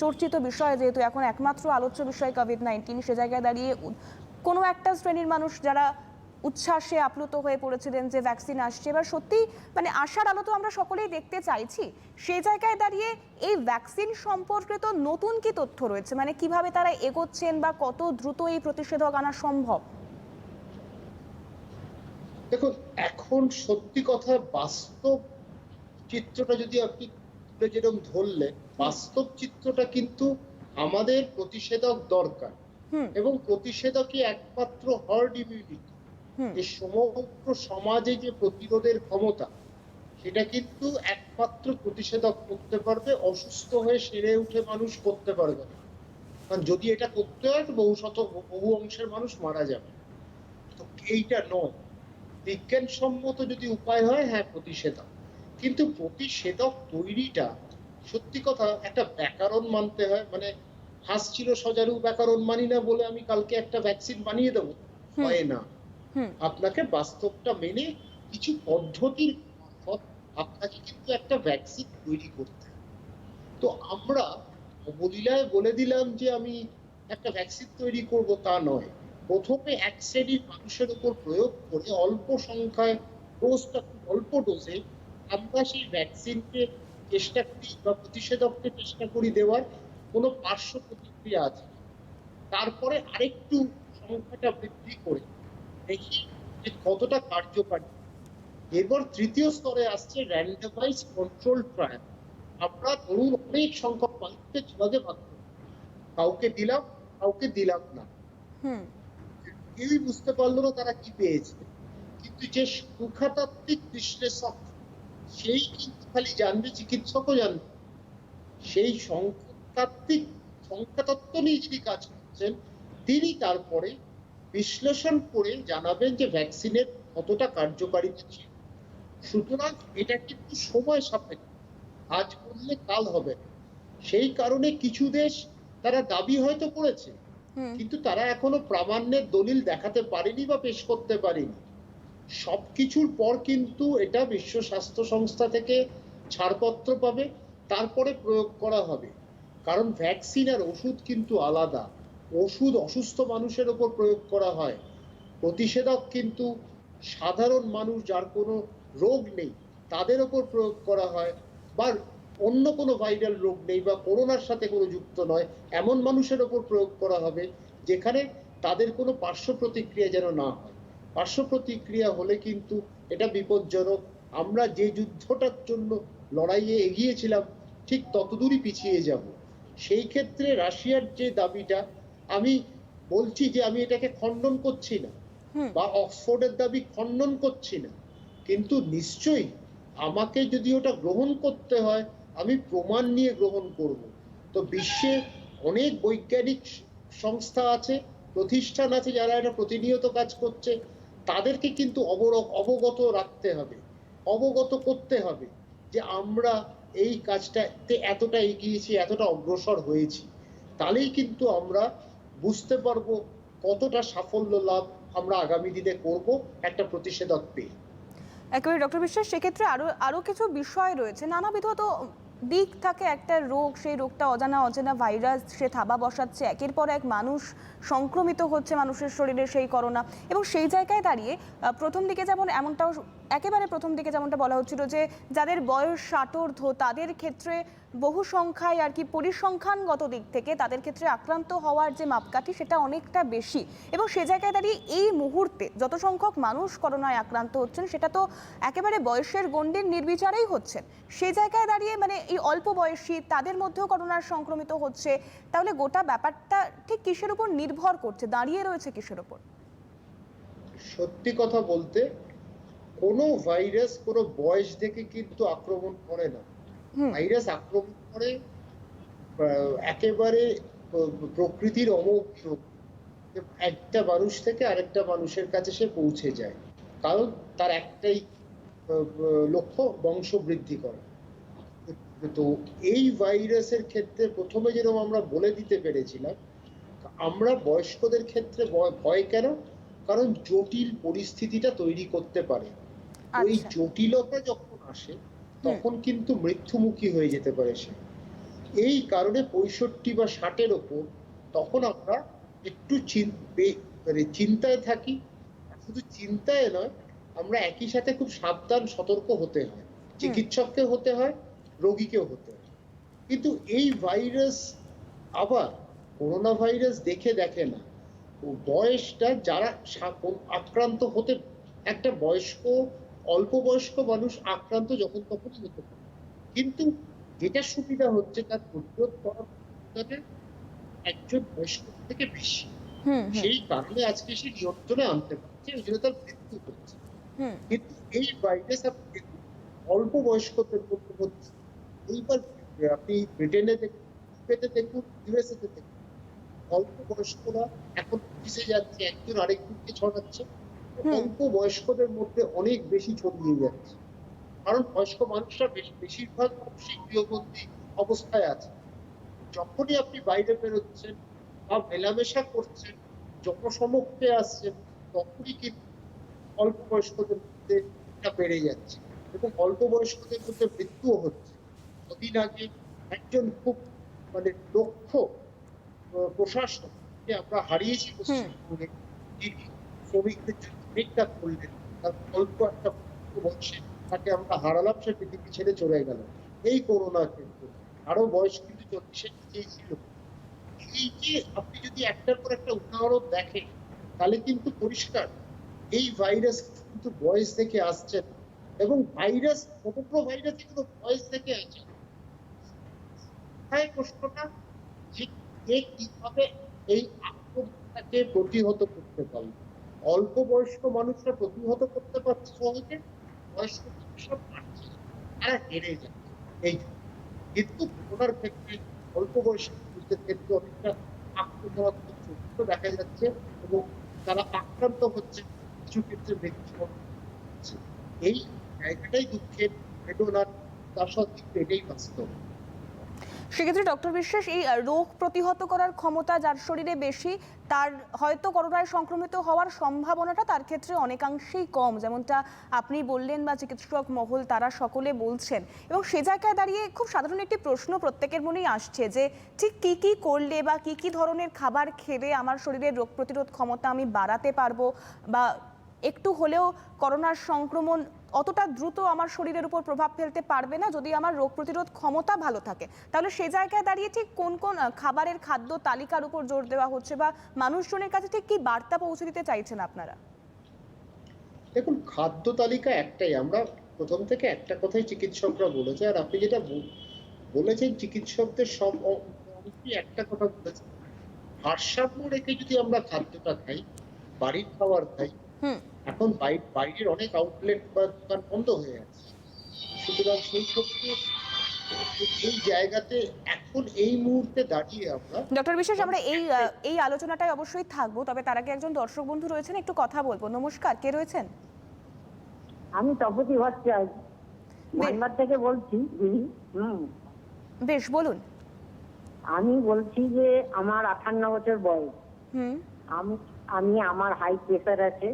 চর্চিত বিষয়, যেহেতু এখন একমাত্র আলোচ্য বিষয় কোভিড-19, সে জায়গায় দাঁড়িয়ে কোনো একটা শ্রেণীর মানুষ যারা উচ্ছ্বাসে আপ্লুত হয়ে পড়েছিলেন যে ভ্যাকসিন আসছে, এবার সত্যি মানে আশার আলো তো আমরা সকলেই দেখতে চাইছি, সেই জায়গায় দাঁড়িয়ে এই ভ্যাকসিন সম্পর্কিত নতুন কি তথ্য রয়েছে, মানে কিভাবে তারা এগোচ্ছেন বা কত দ্রুত এই প্রতিষেধক আনা সম্ভব? দেখুন, এখন সত্যি কথা বাস্তব চিত্রটা যদি আপনি যেরকম ধরলে, বাস্তব চিত্রটা কিন্তু আমাদের প্রতিষেধক দরকার, এবং প্রতিষেধকই একমাত্র হার্ড ইমিউনিটি, যে সমগ্র সমাজে যে প্রতিরোধের ক্ষমতা সেটা কিন্তু একমাত্র প্রতিষেধক করতে পারবে। অসুস্থ হয়ে সেরে উঠে মানুষ করতে পারবে না, কারণ যদি এটা করতে হয় তো বহু অংশের মানুষ মারা যাবে। তো এইটা নয়, বিজ্ঞানসম্মত যদি উপায় হয়, হ্যাঁ প্রতিষেধক, কিন্তু প্রতিষেধক তৈরিটা সত্যি কথা একটা ব্যাকরণ মানতে হয়। মানে হাসছিল সজারু ব্যাকরণ মানি না বলে আমি কালকে একটা ভ্যাকসিন বানিয়ে দেবো, হয় না। আপনাকে বাস্তবটা মেনে কিছু পদ্ধতির মারফত আপনাকে কিন্তু একটা ভ্যাকসিন তৈরি করতে হবে। তো আমরা অবলীলায় বলে দিলাম যে আমি একটা ভ্যাকসিন তৈরি করব, তা নয়। প্রথমে এক শ্রেণীর মানুষের উপর প্রয়োগ করে অল্প সংখ্যায়, ডোজটা খুব অল্প ডোজে আমরা সেই ভ্যাকসিনকে চেষ্টা করি বা প্রতিষেধককে চেষ্টা করি দেওয়ার, কোনো পার্শ্ব প্রতিক্রিয়া আছে, তারপরে আরেকটু সংখ্যাটা বৃদ্ধি করে দেখি যে কতটা কার্যকারী। এরপর তৃতীয় স্তরে আসছে র্যান্ডমাইজ কন্ট্রোল ট্রায়াল। আমরা ধরুন অনেক সংখ্যক মানুষকে ভাগে ভাগ করি, কাউকে দিলাম কাউকে দিলাম না, কেউই বুঝতে পারলো না তারা কি পেয়েছে, কিন্তু যে সংখ্যাতাত্ত্বিক বিশ্লেষক সেই কিন্তু খালি জানবে, চিকিৎসকও জানবে, সেই সংখ্যাতত্ত্ব নিয়ে যিনি কাজ করছেন তিনি তারপরে বিশ্লেষণ করে জানাবেন যে ভ্যাকসিনের কতটা কার্যকারিতা ছিল। সুতরাং এটা কিন্তু সময় সাপেক্ষ, আজ বললে কাল হবে না। সেই কারণে কিছু দেশ তারা দাবি হয়তো করেছে, কিন্তু তারা এখনো প্রামাণ্যের দলিল দেখাতে পারেনি বা পেশ করতে পারেনি। সবকিছুর পর কিন্তু এটা বিশ্ব স্বাস্থ্য সংস্থা থেকে ছাড়পত্র পাবে, তারপরে প্রয়োগ করা হবে। কারণ ভ্যাকসিন আর ওষুধ কিন্তু আলাদা। ওষুধ অসুস্থ মানুষের ওপর প্রয়োগ করা হয়, প্রতিষেধক কিন্তু সাধারণ মানুষ যার কোনো রোগ নেই তাদের ওপর প্রয়োগ করা হয়, বা অন্য কোনো ভাইরাল রোগ নেই বা করোনার সাথে কোনো যুক্ত নয় এমন মানুষের ওপর প্রয়োগ করা হবে, যেখানে তাদের কোনো পার্শ্ব প্রতিক্রিয়া যেন না হয়। পার্শ্ব প্রতিক্রিয়া হলে কিন্তু এটা বিপজ্জনক। আমরা যে যুদ্ধটার জন্য লড়াইয়ে এগিয়েছিলাম ঠিক ততদূরই পিছিয়ে যাব। সেই ক্ষেত্রে রাশিয়ার যে দাবিটা, আমি বলছি যে আমি এটাকে খণ্ডন করছি না, বা অক্সফোর্ডের দাবি খণ্ডন করছি না, কিন্তু নিশ্চয়ই আমাকে যদি ওটা গ্রহণ করতে হয় আমি প্রমাণ নিয়ে গ্রহণ করব। তো বিশ্বে অনেক বৈজ্ঞানিক সংস্থা আছে, প্রতিষ্ঠান আছে যারা এটা প্রতিনিয়ত কাজ করছে, তাদেরকে কিন্তু অবগত রাখতে হবে, অবগত করতে হবে যে আমরা এই কাজটাতে এতটা এগিয়েছি, এতটা অগ্রসর হয়েছি। তাহলেই কিন্তু আমরা বুঝতে পারবো কতটা সাফল্য লাভ আমরা আগামী দিনে করব একটা প্রতিষেধক পেয়ে। একেবারে ডক্টর বিশ্বাস, সেক্ষেত্রে আরো কিছু বিষয় রয়েছে, নানাবিধ তো দিক থাকে একটা রোগ, সেই রোগটা অজানা ভাইরাস সে থাবা বসাচ্ছে, একের পর এক মানুষ সংক্রমিত হচ্ছে মানুষের শরীরে সেই করোনা, এবং সেই জায়গায় দাঁড়িয়ে প্রথম দিকে যেমনটা বলা হচ্ছিল যে যাদের বয়স 60 তাদের ক্ষেত্রে বহু সংখ্যায় আর কি পরিসংখ্যানগত দিক থেকে তাদের ক্ষেত্রে আক্রান্ত হওয়ার যে মাপকাঠি সেটা অনেকটা বেশি, এবং সে জায়গায় দাঁড়িয়ে এই মুহূর্তে যত সংখ্যক মানুষ করোনায় আক্রান্ত হচ্ছেন সেটা তো একেবারে বয়সের গণ্ডির নির্বিচারেই হচ্ছেন। সেই জায়গায় দাঁড়িয়ে মানে এই অল্প বয়সী তাদের মধ্যেও করোনার সংক্রমিত হচ্ছে, তাহলে গোটা ব্যাপারটা ঠিক কিসের উপর নির্ভর করছে, দাঁড়িয়ে রয়েছে কিসের উপর? সত্যি কথা বলতে কোনো ভাইরাস কোনো বয়স দেখে কিন্তু আক্রমণ করে না। ভাইরাস আক্রমণ করে একেবারে প্রকৃতির অমোঘ নিয়ম। একটা মানুষ থেকে আরেকটা মানুষের কাছে সে পৌঁছে যায়, কারণ তার একটাই লক্ষ্য, বংশ বৃদ্ধি করা। তো এই ভাইরাসের ক্ষেত্রে প্রথমে যেরকম আমরা বলে দিতে পেরেছিলাম, আমরা বয়স্কদের ক্ষেত্রে ভয় কেন? কারণ জটিল পরিস্থিতিটা তৈরি করতে পারে। ওই আচ্ছা। জটিলতা যখন আসে তখন কিন্তু মৃত্যুমুখী হয়ে যেতে পারে সে। এই কারণে 65 বা 60-এর ওপর তখন আমরা একটু চিন্তায় থাকি। শুধু চিন্তায় নয়, আমরা একই সাথে খুব সাবধান সতর্ক হতে হয়, চিকিৎসককে হতে হয়, রোগীকেও হতে হয়। কিন্তু এই ভাইরাস আবার করোনা ভাইরাস দেখে না, ও বয়সটা যারা আক্রান্ত হতে, একটা বয়স্ক, অল্প বয়স্ক মানুষ আক্রান্ত যখন তখনই হতে পারে, কিন্তু যেটা সুবিধা হচ্ছে তার প্রতিরোধ করার ক্ষমতাটা একজন বয়স্ক থেকে বেশি। সেই কারণে আজকে সে নিয়ন্ত্রণে আনতে পারছে, ওই জন্য তার মৃত্যু হচ্ছে। কিন্তু এই ভাইরাস আপনি দেখুন, অল্প বয়স্কদের মধ্যে হচ্ছে। এইবার আপনি ব্রিটেনে দেখুন, ইউকেতে দেখুন, ইউএসএ তে দেখুন, অল্প বয়স্করা এখন অফিসে যাচ্ছে, একজন আরেকজনকে ছড়াচ্ছে। অল্প বয়স্কদের মধ্যে অনেক বেশি ছড়িয়ে যাচ্ছে, কারণ বয়স্ক মানুষরা বেশিরভাগ মানুষই গৃহবন্দী অবস্থায় আছে। যখনই আপনি বাইরে বেরোচ্ছেন বা মেলামেশা করছেন, জনসমক্ষে আসছেন, তখনই কিন্তু অল্প বয়স্কদের মধ্যে এটা বেড়ে যাচ্ছে এবং অল্প বয়স্কদের মধ্যে মৃত্যুও হচ্ছে। কদিন আগে একজন খুব দক্ষ প্রশাসককে আমরা হারিয়েছি পশ্চিমবঙ্গে, যিনি শ্রমিকদের জন্য অনেকটা করলেন। তার অল্প একটা বয়সে তাকে আমরা হারালাম, সে পৃথিবী ছেড়ে চলে গেল এই করোনার ক্ষেত্রে। আরো বয়স কিন্তু 40-এর নিচেই ছিল। এই যে আপনি যদি একটার পর একটা উদাহরণ দেখেন, তাহলে কিন্তু পরিষ্কার এই ভাইরাস কিন্তু বয়স থেকে আসছে না, এবং ভাইরাস, সমগ্র ভাইরাস কিন্তু বয়স থেকে আসে। তাই প্রশ্নটা যে কিভাবে এই আক্রমণটাকে প্রতিহত করতে পারবে। অল্প বয়স্ক মানুষরা প্রতিহত করতে পারছে সহজে, বয়স্ক মানুষরা পারছে না, তারা হেরে যাচ্ছে। এই কিন্তু করোনার ক্ষেত্রে অল্প বয়সী মানুষদের ক্ষেত্রে অনেকটা আক্রমণাত্মক চরিত্র দেখা যাচ্ছে এবং তারা আক্রান্ত হচ্ছে, কিছু ক্ষেত্রে মৃত্যুবরণ হচ্ছে। এই জায়গাটাই দুঃখের, বেদনার, তার সত্ত্বেও এটাই বাস্তব। সেক্ষেত্রে ডক্টর বিশ্বাস, এই রোগ প্রতিহত করার ক্ষমতা যার শরীরে বেশি, তার হয়তো করোনায় সংক্রমিত হওয়ার সম্ভাবনাটা তার ক্ষেত্রে অনেকাংশেই কম, যেমনটা আপনি বললেন বা চিকিৎসক মহল তারা সকলে বলছেন। এবং সে জায়গায় দাঁড়িয়ে খুব সাধারণ একটি প্রশ্ন প্রত্যেকের মনেই আসছে যে ঠিক কি কি করলে বা কি কি ধরনের খাবার খেলে আমার শরীরের রোগ প্রতিরোধ ক্ষমতা আমি বাড়াতে পারবো, বা একটু হলেও করোনার সংক্রমণ অতটা দ্রুত আমার শরীরের উপর প্রভাব ফেলতে পারবে না যদি আমার রোগ প্রতিরোধ ক্ষমতা ভালো থাকে। তাহলে সে জায়গায় দাঁড়িয়ে ঠিক কোন কোন খাবারের খাদ্য তালিকার উপর জোর দেওয়া হচ্ছে বা মানুষজনের কাছে ঠিক কি বার্তা পৌঁছে দিতে চাইছেন আপনারা? দেখুন, খাদ্য তালিকা একটাই, আমরা প্রথম থেকে একটা কথাই চিকিৎসকরা বলেছে, আর আপনি যেটা বলেছেন, চিকিৎসকদের সব একটা কথা বলেছেন, ভারসাম্য রেখে যদি আমরা খাদ্যটা খাই, বাড়ির খাবার খাই। এখন বাইরের অনেক আউটলেট বা দোকান বন্ধ হয়ে আছে, সুতরাং সেই ক্ষেত্রে এই জায়গাতে এখন এই মুহূর্তে দাঁড়িয়ে আমরা ডক্টর বিশ্বাস, আমরা এই আলোচনাটায় অবশ্যই থাকবো, তবে তার আগে একজন দর্শক বন্ধু রয়েছেন, একটু কথা বলবো। নমস্কার, কে রয়েছেন? আমি তপতি ভট্টাচার্য মানবার থেকে বলছি। বেশ, বলুন। আমি বলছি যে আমার 58 বছর বয়স। আমি আমার হাই প্রেসার আছে,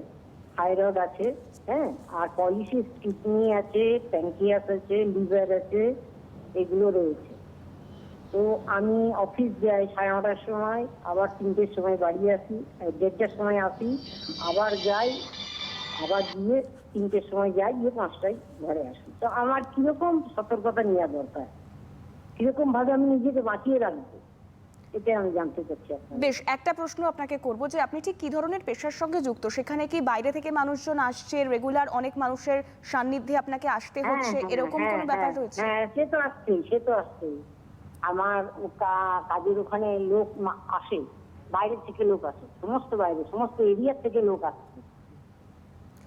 থাইরয়েড আছে, হ্যাঁ, আর পলিসিস্ট কিডনি আছে, প্যানক্রিয়াস আছে, লিভার আছে, এগুলো রয়েছে। তো আমি অফিস যাই 9:30টার সময়, আবার 3টের সময় বাড়ি আসি, 1:30টার সময় আসি, আবার যাই, আবার গিয়ে 3টের সময় যাই, গিয়ে 5টায় ঘরে আসি। তো আমার কিরকম সতর্কতা নেওয়া দরকার, কিরকম ভাবে আমি নিজেকে বাঁচিয়ে রাখবো, এটা আমি জানতে চাচ্ছি আপনার। বেশ, একটা প্রশ্ন আপনাকে করব যে আপনি ঠিক কি ধরনের পেশার সঙ্গে যুক্ত? সেখানে কি বাইরে থেকে মানুষজন আসছে, রেগুলার অনেক মানুষের সান্নিধ্যে আপনাকে আসতে হচ্ছে, এরকম কোনো ব্যাপার রয়েছে? হ্যাঁ, সে তো আসছেই। আমার কাজের ওখানে লোক আসে, বাইরে থেকে লোক আসে, সমস্ত এরিয়ার থেকে লোক আসছে,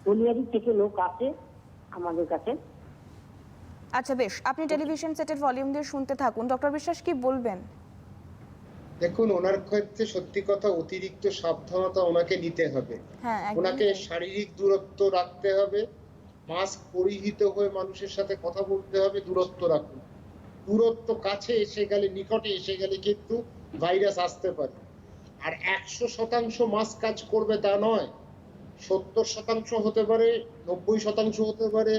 কলিয়ারি থেকে লোক আসে আমাদের কাছে। আচ্ছা বেশ, আপনি টেলিভিশন সেটের ভলিউম দিয়ে শুনতে থাকুন। ডক্টর বিশ্বাস, কি বলবেন? দেখুন, ওনার ক্ষেত্রে সত্যি কথা অতিরিক্ত সাবধানতা ওনাকে নিতে হবে। হ্যাঁ, একদমই ওনাকে তাই। শারীরিক দূরত্ব রাখতে হবে, মাস্ক পরিহিত হয়ে মানুষের সাথে কথা বলতে হবে, দূরত্ব রাখুন। দূরত্ব কাছে এসে গেলে, নিকটে এসে গেলে কিন্তু ভাইরাস আসতে পারে। আর 100% মাস্ক কাজ করবে তা নয়, 70% হতে পারে, 90% হতে পারে।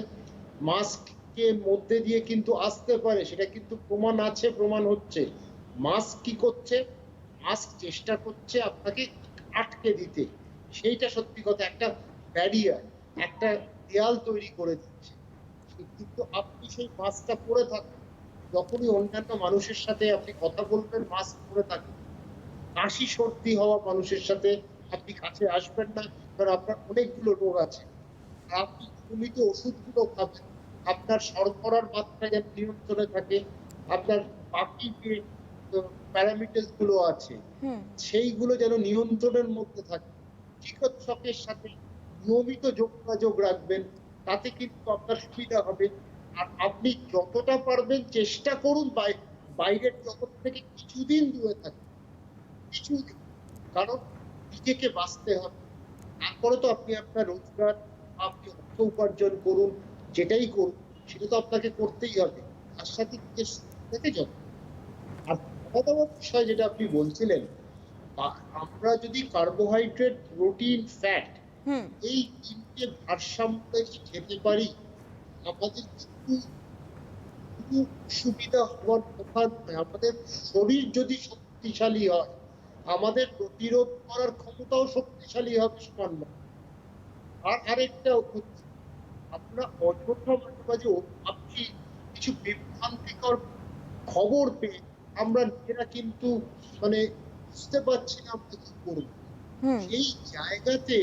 মাস্কের মধ্যে দিয়ে কিন্তু আসতে পারে, সেটা কিন্তু প্রমাণ আছে, প্রমাণ হচ্ছে। মাস্ক কি করছে? মাস্ক চেষ্টা করছে আপনাকে আটকে দিতে। সেইটা সত্যি কথা, একটা ব্যারিয়ার, একটা দেয়াল তৈরি করে দিচ্ছে। কিন্তু আপনি সেই মাস্কটা পরে থাকুন, যখনই অন্যান্য মানুষের সাথে আপনি কথা বলবেন মাস্ক পরে থাকুন। কাশি সর্দি হওয়া মানুষের সাথে আপনি কাছে আসবেন না, কারণ আপনার অনেকগুলো রোগ আছে। আর আপনি নিয়মিত ওষুধগুলো খাবেন, আপনার শর্করার মাত্রা যেন নিয়ন্ত্রণে থাকে, আপনার বাকি যে প্যারামিটার গুলো আছে হুম। সেইগুলো যেন নিয়ন্ত্রণের মধ্যে থাকে। চিকিৎসকের সাথে নিয়মিত যোগাযোগ রাখবেন, তাতে কিন্তু আপনার সুবিধা হবে। আর আপনি যতটা পারবেন চেষ্টা করুন বাইরের জগৎ থেকে কিছুদিন দূরে থাকুন, কিছুদিন। কারণ নিজেকে বাঁচতে হবে। তারপরে তো আপনি আপনার রোজগার, আপনি অর্থ উপার্জন করুন, যেটাই করুন সেটা তো আপনাকে করতেই হবে। তার সাথে নিজের সুস্থতাকে যত্ন। আর খাওয়া দাওয়ার বিষয় যেটা আপনি বলছিলেন, আমরা যদি কার্বোহাইড্রেট, প্রোটিন, ফ্যাট হুম। এই তিনটে ভারসাম্য রেখে খেতে পারি, আমাদের কিন্তু কোনো সুবিধা হওয়ার কথা নয়। আমাদের শরীর যদি শক্তিশালী হয়, আমাদের প্রতিরোধ করার ক্ষমতাও শক্তিশালী হবে সামান্য। আর আরেকটা হচ্ছে, আমরা অযথা মাঝে মাঝে ভাবছি, কিছু বিভ্রান্তিকর খবর পেয়ে আমরা নিজেরা কিন্তু মানে বুঝতে পারছি না আমরা কি করব। হুম। সেই জায়গাতে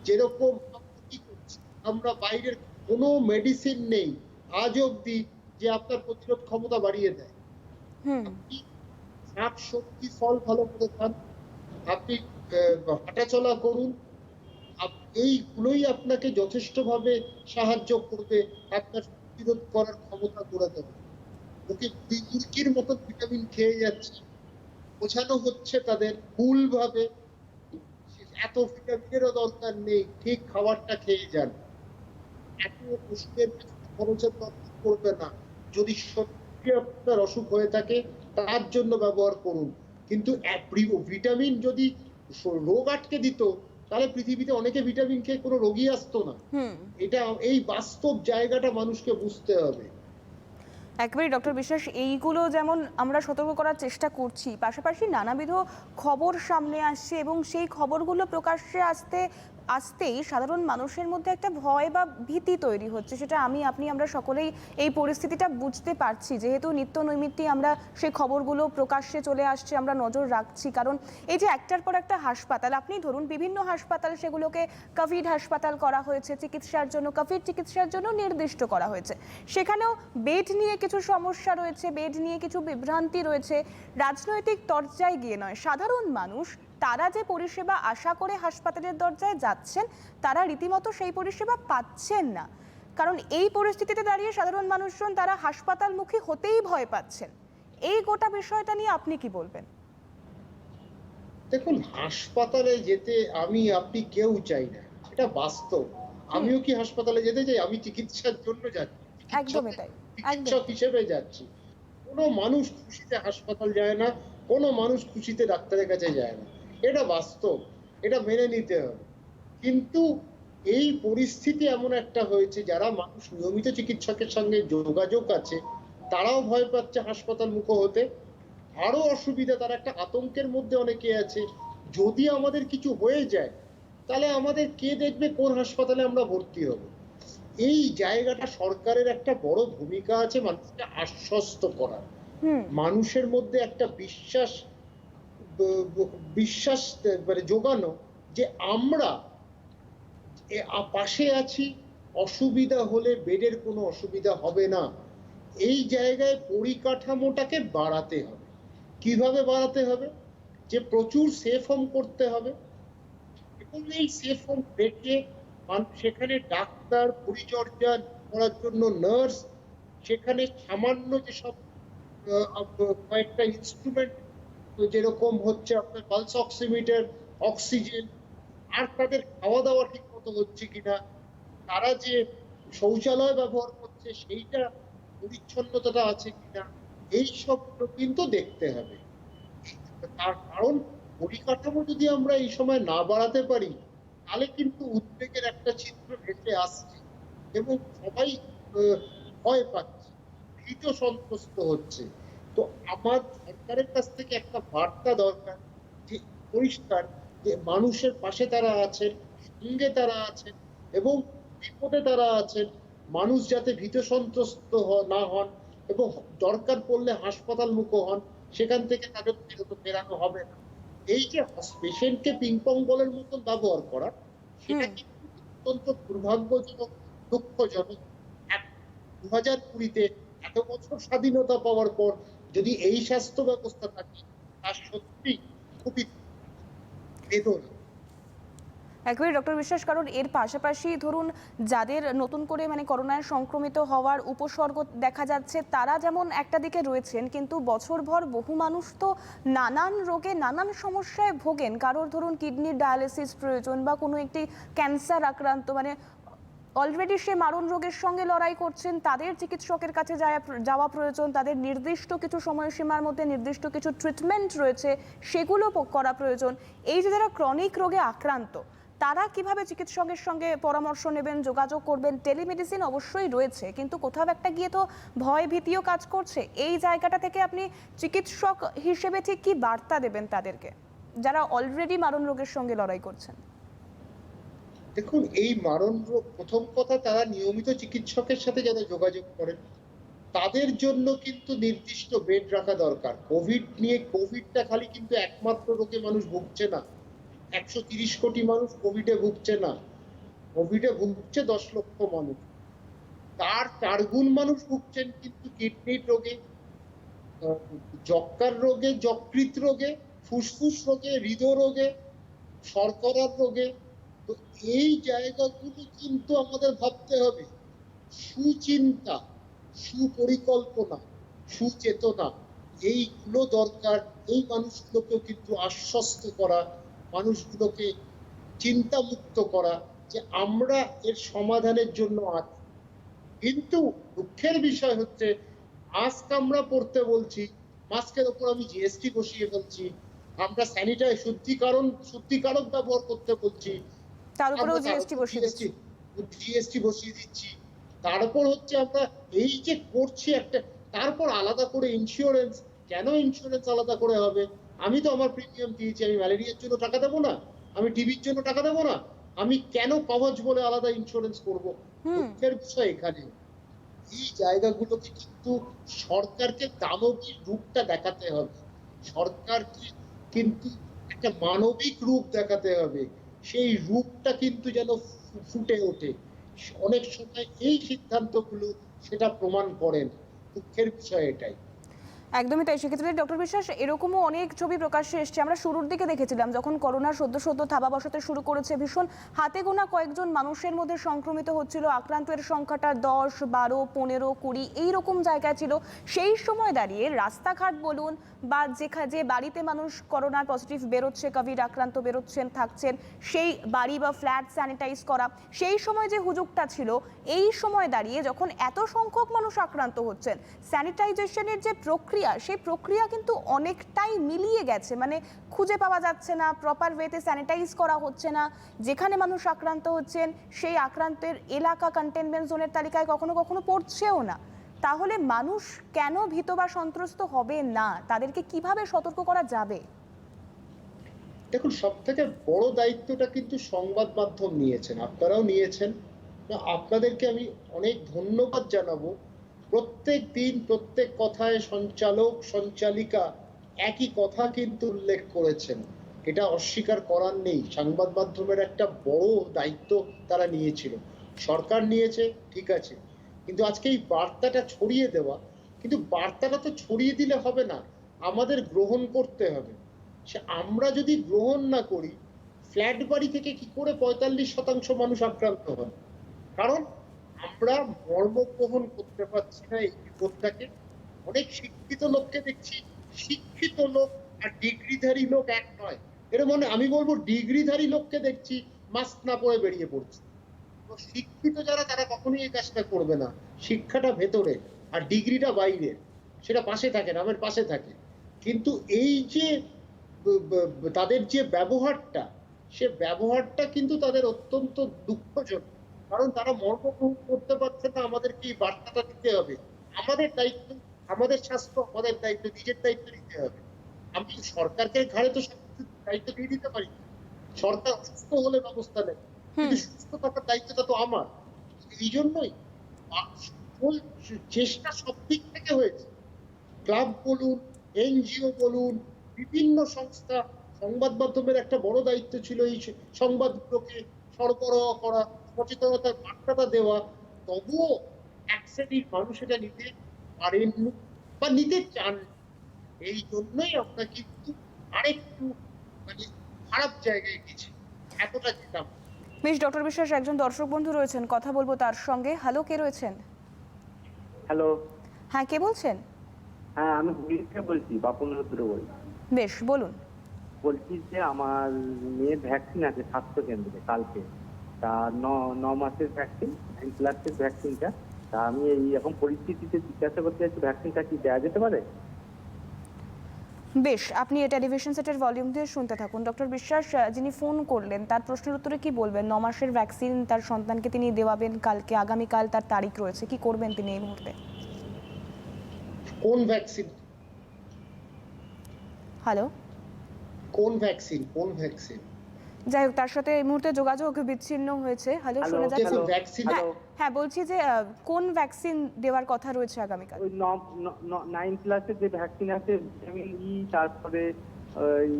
যেরকম আমরা কি করছি, আমরা বাইরের কোনো মেডিসিন নেই আজ অব্দি যে আপনার প্রতিরোধ ক্ষমতা বাড়িয়ে দেয়। হুম। আপনি শাক সবজি ফল ভালো করে খান, আপনি হাঁটাচলা করুন, এইগুলোই আপনাকে যথেষ্টভাবে সাহায্য করবে আপনার প্রতিরোধ করার ক্ষমতা করে দেবে। ওকে মুরগির মতো ভিটামিন খেয়ে যাচ্ছে, বোঝানো হচ্ছে তাদের ভুলভাবে এত ভিটামিনেরও দরকার নেই, ঠিক খাবারটা খেয়ে যান। এত ওষুধের পেছনে খরচের দরকার পড়বে না। যদি সত্যি আপনার অসুখ হয়ে থাকে তার জন্য ব্যবহার করুন। কিন্তু ভিটামিন যদি রোগ আটকে দিত, তাহলে পৃথিবীতে অনেকে ভিটামিন খেয়ে কোনো রোগী আসতো না। হুম। এটা, এই বাস্তব জায়গাটা মানুষকে বুঝতে হবে। একেবারেই ডক্টর বিশ্বাস, এইগুলো যেমন আমরা সতর্ক করার চেষ্টা করছি, পাশাপাশি নানাবিধ খবর সামনে আসছে এবং সেই খবরগুলো প্রকাশ্যে আসতেই সাধারণ মানুষের মধ্যে একটা ভয় বা ভীতি তৈরি হচ্ছে। সেটা আমরা সকলেই এই পরিস্থিতিটা বুঝতে পারছি, যেহেতু নিত্য নৈমিত্তিক আমরা সেই খবরগুলো প্রকাশ্যে চলে আসছে, আমরা নজর রাখছি। কারণ এই যে একটার পর একটা হাসপাতাল, আপনি ধরুন বিভিন্ন হাসপাতাল, সেগুলোকে কোভিড হাসপাতাল করা হয়েছে, কোভিড চিকিৎসার জন্য নির্দিষ্ট করা হয়েছে। সেখানেও বেড নিয়ে কিছু সমস্যা রয়েছে, বেড নিয়ে কিছু বিভ্রান্তি রয়েছে। রাজনৈতিক তরজায় গিয়ে নয়, সাধারণ মানুষ তারা যে পরিষেবা আশা করে হাসপাতালের দরজায় যাচ্ছেন, তারা রীতিমতো সেই পরিষেবা পাচ্ছেন না। কারণ এই পরিস্থিতিতে দাঁড়িয়ে সাধারণ মানুষজন তারা হাসপাতালমুখী হতেই ভয় পাচ্ছেন। এই গোটা বিষয়টা নিয়ে আপনি কি বলবেন? দেখুন, হাসপাতালে যেতে আপনি কেউ চাই না, এটা বাস্তব। আমিও কি হাসপাতালে যেতে চাই? আমি চিকিৎসার জন্য যাচ্ছি, একদমই তাই, চিকিৎসক হিসেবে যাচ্ছি। কোনো মানুষ খুশিতে হাসপাতাল যায় না, কোনো মানুষ খুশিতে ডাক্তারের কাছে যায় না, এটা বাস্তব, এটা মেনে নিতে হবে। কিন্তু এই পরিস্থিতি এমন একটা হয়েছে, যারা মানুষ নিয়মিত চিকিৎসকের সঙ্গে যোগাযোগ আছে তারাও ভয় পাচ্ছে হাসপাতাল মুখ হতে। আরো অসুবিধা, তার একটা আতঙ্কের মধ্যে অনেকে আছে, যদি আমাদের কিছু হয়ে যায় তাহলে আমাদের কে দেখবে, কোন হাসপাতালে আমরা ভর্তি হব। এই জায়গাটা সরকারের একটা বড় ভূমিকা আছে, মানুষকে আশ্বস্ত করা, মানুষের মধ্যে একটা বিশ্বাস মানে যোগানো, যে আমরা পাশে আছি, অসুবিধা হলে বেডের কোনো অসুবিধা হবে না। এই জায়গায় পরিকাঠামোটাকে বাড়াতে হবে। কিভাবে বাড়াতে হবে? যে প্রচুর সেফ হোম করতে হবে, এবং এই সেফ হোম রেখে সেখানে ডাক্তার, পরিচর্যা করার জন্য নার্স, সেখানে সামান্য যেসব কয়েকটা ইনস্ট্রুমেন্ট যেরকম হচ্ছে আপনার পালস অক্সিমিটার, অক্সিজেন, আর তাদের খাওয়া দাওয়া ঠিক মতো হচ্ছে কিনা, তারা যে শৌচালয় ব্যবহার করছে সেইটা পরিচ্ছন্নতাটা আছে কিনা, এই সবগুলো কিন্তু দেখতে হবে। তার কারণ পরিকাঠামো যদি আমরা এই সময় না বাড়াতে পারি, তাহলে কিন্তু উদ্বেগের একটা চিত্র ভেসে আসছে এবং সবাই ভয় পাচ্ছে, ভীত সন্ত্রস্ত হচ্ছে। তো আমার সরকারের কাছ থেকে একটা বার্তা দরকার, যে পরিষ্কার যে মানুষের পাশে তারা আছেন, সঙ্গে তারা আছেন এবং বিপদে তারা আছেন। মানুষ যাতে ভীত সন্ত্রস্ত না হন এবং দরকার পড়লে হাসপাতাল মুখো হন, সেখান থেকে তাদের ফেরানো হবে না। এই যে পেশেন্টকে পিং পং বলের মতন ব্যবহার করা, সেটা কিন্তু অত্যন্ত দুর্ভাগ্যজনক, দুঃখজনক। 2020-তে এত বছর স্বাধীনতা পাওয়ার পর যদি এই স্বাস্থ্য ব্যবস্থা থাকে, তার সত্যি খুবই বেদনা। একবারে ডক্টর বিশ্বাস, কারণ এর পাশাপাশি ধরুন যাদের নতুন করে মানে করোনায় সংক্রমিত হওয়ার উপসর্গ দেখা যাচ্ছে, তারা যেমন একটা দিকে রয়েছেন, কিন্তু বছরভর বহু মানুষ তো নানান রোগে নানান সমস্যায় ভোগেন। কারোর ধরুন কিডনির ডায়ালিসিস প্রয়োজন বা কোনো একটি ক্যান্সার আক্রান্ত, মানে অলরেডি সে মারণ রোগের সঙ্গে লড়াই করছেন, তাদের চিকিৎসকের কাছে যাওয়া প্রয়োজন, তাদের নির্দিষ্ট কিছু সময়সীমার মধ্যে নির্দিষ্ট কিছু ট্রিটমেন্ট রয়েছে, সেগুলো করা প্রয়োজন। এই যে যারা ক্রনিক রোগে আক্রান্ত, তারা কিভাবে চিকিৎসকের সঙ্গে পরামর্শ নেবেন, যোগাযোগ করবেন? টেলিমেডিসিন অবশ্যই রয়েছে, কিন্তু কোথাও একটা গিয়ে তো ভয় ভীতিও কাজ করছে। এই জায়গাটা থেকে আপনি চিকিৎসক হিসেবে ঠিক কি বার্তা দেবেন তাদেরকে, যারা অলরেডি মারণ রোগের সঙ্গে লড়াই করছেন? দেখুন, এই মারণ রোগ, প্রথম কথা তারা নিয়মিত চিকিৎসকের সাথে যারা যোগাযোগ করেন, তাদের জন্য কিন্তু নির্দিষ্ট বেড রাখা দরকার। কোভিডটা খালি কিন্তু একমাত্র রোগে মানুষ ভুগছে না। 130 কোটি মানুষ কোভিডে ভুগছে না, কোভিডে ভুগছে 10 লক্ষ মানুষ। তার 4 গুণ মানুষ ভুগছেন কিন্তু কিডনির রোগে, যক্ষ্মার রোগে, যকৃৎ রোগে, ফুসফুস রোগে, হৃদরোগে, শর্করার রোগে। তো এই জায়গাগুলো কিন্তু আমাদের ভাবতে হবে। সুচিন্তা, সুপরিকল্পনা, সুচেতনা, এইগুলো দরকার। এই মানুষগুলোকেও কিন্তু আশ্বস্ত করা, মানুষগুলোকে চিন্তা মুক্ত করা যে আমরা এর সমাধানের জন্য আছি। কিন্তু দুঃখের বিষয় হচ্ছে, মাস্ক আমরা পরতে বলছি, মাস্কের ওপর আমি জিএসটি বসিয়ে ফেলছি, আমরা শুদ্ধিকারক ব্যবহার করতে বলছি, তার উপরেও জিএসটি বসিয়ে দিচ্ছি। তারপর হচ্ছে আমরা এই যে করছি একটা, তারপর আলাদা করে ইন্স্যুরেন্স। কেন ইন্স্যুরেন্স আলাদা করে হবে? আমি তো আমার প্রিমিয়াম দিয়েছি, আমি ম্যালেরিয়ার জন্য টাকা দেবো না? আমি টিভির জন্য টাকা দেবো না? আমি কেন কবচ বলে আলাদা ইন্স্যুরেন্স করব? দুঃখের বিষয় এখানে এই জায়গাগুলোকে কিন্তু সরকারকে দানবীর রূপটা দেখাতে হবে। সরকারকে কিন্তু একটা মানবিক রূপ দেখাতে হবে। সেই রূপটা কিন্তু যেন ফুটে ওঠে। অনেক সময় এই সিদ্ধান্তগুলো সেটা প্রমাণ করেন। দুঃখের বিষয় এটাই। একদমই তাই। সেক্ষেত্রে ডক্টর বিশ্বাস, এরকমও অনেক ছবি প্রকাশ্যে এসছে, আমরা শুরুর দিকে দেখেছিলাম যখন করোনা সদ্য থাবা বসাতে শুরু করেছে, ভীষণ হাতে গোনা কয়েকজন মানুষের মধ্যে সংক্রমিত হচ্ছিল, আক্রান্তের সংখ্যাটা 10, 12, 15, 20 এইরকম জায়গায় ছিল। সেই সময় দাঁড়িয়ে রাস্তাঘাট বলুন বা যে বাড়িতে মানুষ করোনার পজিটিভ বেরোচ্ছে, কোভিড আক্রান্ত বেরোচ্ছেন থাকছেন, সেই বাড়ি বা ফ্ল্যাট স্যানিটাইজ করা, সেই সময় যে হুজুগটা ছিল, এই সময় দাঁড়িয়ে যখন এত সংখ্যক মানুষ আক্রান্ত হচ্ছেন, স্যানিটাইজেশনের যে প্রক্রিয়া, সেই প্রক্রিয়া কিন্তু অনেকটাই মিলিয়ে গেছে। মানে খুঁজে পাওয়া যাচ্ছে না, প্রপার ওয়েতে স্যানিটাইজ করা হচ্ছে না। যেখানে মানুষ আক্রান্ত হচ্ছেন সেই আক্রান্তের এলাকা কন্টেনমেন্ট জোনের তালিকায় কখনো কখনো পড়ছেও না। তাহলে মানুষ কেন ভীত বা সন্ত্রস্ত হবে না? তাদেরকে কিভাবে সতর্ক করা যাবে? দেখুন, সব থেকে বড় দায়িত্বটা কিন্তু সংবাদ মাধ্যম নিয়েছেন, আপনারাও নিয়েছেন। আপনাদেরকে আমি অনেক ধন্যবাদ জানাবো। প্রত্যেক দিন প্রত্যেক কথায় সঞ্চালক সঞ্চালিকা একই কথা কিন্তু উল্লেখ করেছেন, এটা অস্বীকার করার নেই। সংবাদ মাধ্যমের একটা বড় দায়িত্ব তারা নিয়েছিল, সরকার নিয়েছে, ঠিক আছে, কিন্তু আজকে এই বার্তাটা ছড়িয়ে দেওয়া, কিন্তু বার্তাটা তো ছড়িয়ে দিলে হবে না, আমাদের গ্রহণ করতে হবে। সে আমরা যদি গ্রহণ না করি, ফ্ল্যাট বাড়ি থেকে কি করে 45% মানুষ আক্রান্ত হয়? কারণ আমরা মর্ম গ্রহণ করতে পারছি না এই বিপদটাকে। অনেক শিক্ষিত লোককে দেখছি, শিক্ষিত লোক আর ডিগ্রিধারী লোক এক নয়। এর মানে আমি বলবো ডিগ্রিধারী লোককে দেখছি মাস্ক না পরে বেরিয়ে পড়ছে। তো শিক্ষিত যারা তারা কখনোই এই কাজটা করবে না। শিক্ষাটা ভেতরে আর ডিগ্রিটা বাইরে, সেটা পাশে থাকে, নামের পাশে থাকে। কিন্তু এই যে তাদের যে ব্যবহারটা, সে ব্যবহারটা কিন্তু তাদের অত্যন্ত দুঃখজনক। কারণ তারা মর্মগ্রহণ করতে পারছে না আমাদেরকে এই বার্তাটা দিতে হবে। আমাদের দায়িত্ব, আমাদের স্বাস্থ্য, আমাদের দায়িত্ব, নিজের দায়িত্ব নিতে হবে। আমি সরকারকে ঘাড়ে তো সবকিছু দায়িত্ব দিয়ে দিতে পারি। সরকার অসুস্থ হলে ব্যবস্থা নেয়, কিন্তু সুস্থ থাকার দায়িত্বটা তো আমার। এই জন্যই চেষ্টা সব দিক থেকে হয়েছে। ক্লাব বলুন, এনজিও বলুন, বিভিন্ন সংস্থা, সংবাদ মাধ্যমের একটা বড় দায়িত্ব ছিল এই সংবাদগুলোকে সরবরাহ করা, সচেতনতার বার্তাটা দেওয়া। তবুও এক শ্রেণীর মানুষ এটা নিতে পারেননি বা নিতে চান। এই জন্যই আমরা কিন্তু আরেকটু মানে খারাপ জায়গায় গেছি, এতটা যেতাম। বেশ, ডক্টর বিশ্বাস একজন দর্শক বন্ধু রয়েছেন, কথা বলবো তার সঙ্গে। হ্যালো, কে রয়েছেন? হ্যালো। হ্যাঁ, কে বলছেন? হ্যাঁ, আমি হুগলি থেকে বলছি, বাপন রুদ্র বলছি। বেশ, বলুন। বলছি যে আমার মেয়ের ভ্যাকসিন আছে স্বাস্থ্য কেন্দ্রে কালকে। তা 9 মাসের ভ্যাকসিন, 9 প্লাসের ভ্যাকসিনটা। তা আমি এই এখন পরিস্থিতিতে জিজ্ঞাসা করতে চাইছি ভ্যাকসিনটা কি দেওয়া যেতে পারে? বেশ, আপনি টেলিভিশন সেটের ভলিউম দিয়ে শুনতে থাকুন। ডক্টর বিশ্বাস যিনি ফোন করলেন তার প্রশ্নের উত্তরে কি বলবেন? 9 মাসের ভ্যাকসিন তার সন্তানকে তিনি দেওয়াবেন কালকে, আগামীকাল তার তারিখ রয়েছে, কি করবেন তিনি এই মুহূর্তে? কোন ভ্যাকসিন? হ্যালো, কোন ভ্যাকসিন? কোন ভ্যাকসিন? যাই হোক, তার সাথে এই মুহূর্তে যোগাযোগ বিচ্ছিন্ন হয়েছে। হ্যালো, শোনা যাচ্ছে? ভ্যাকসিন? হ্যাঁ, বলছি যে কোন ভ্যাকসিন দেওয়ার কথা রয়েছে আগামীকাল? ওই 9 প্লাসের যে ভ্যাকসিন আছে, ভিটামিন ই, তারপরে ওই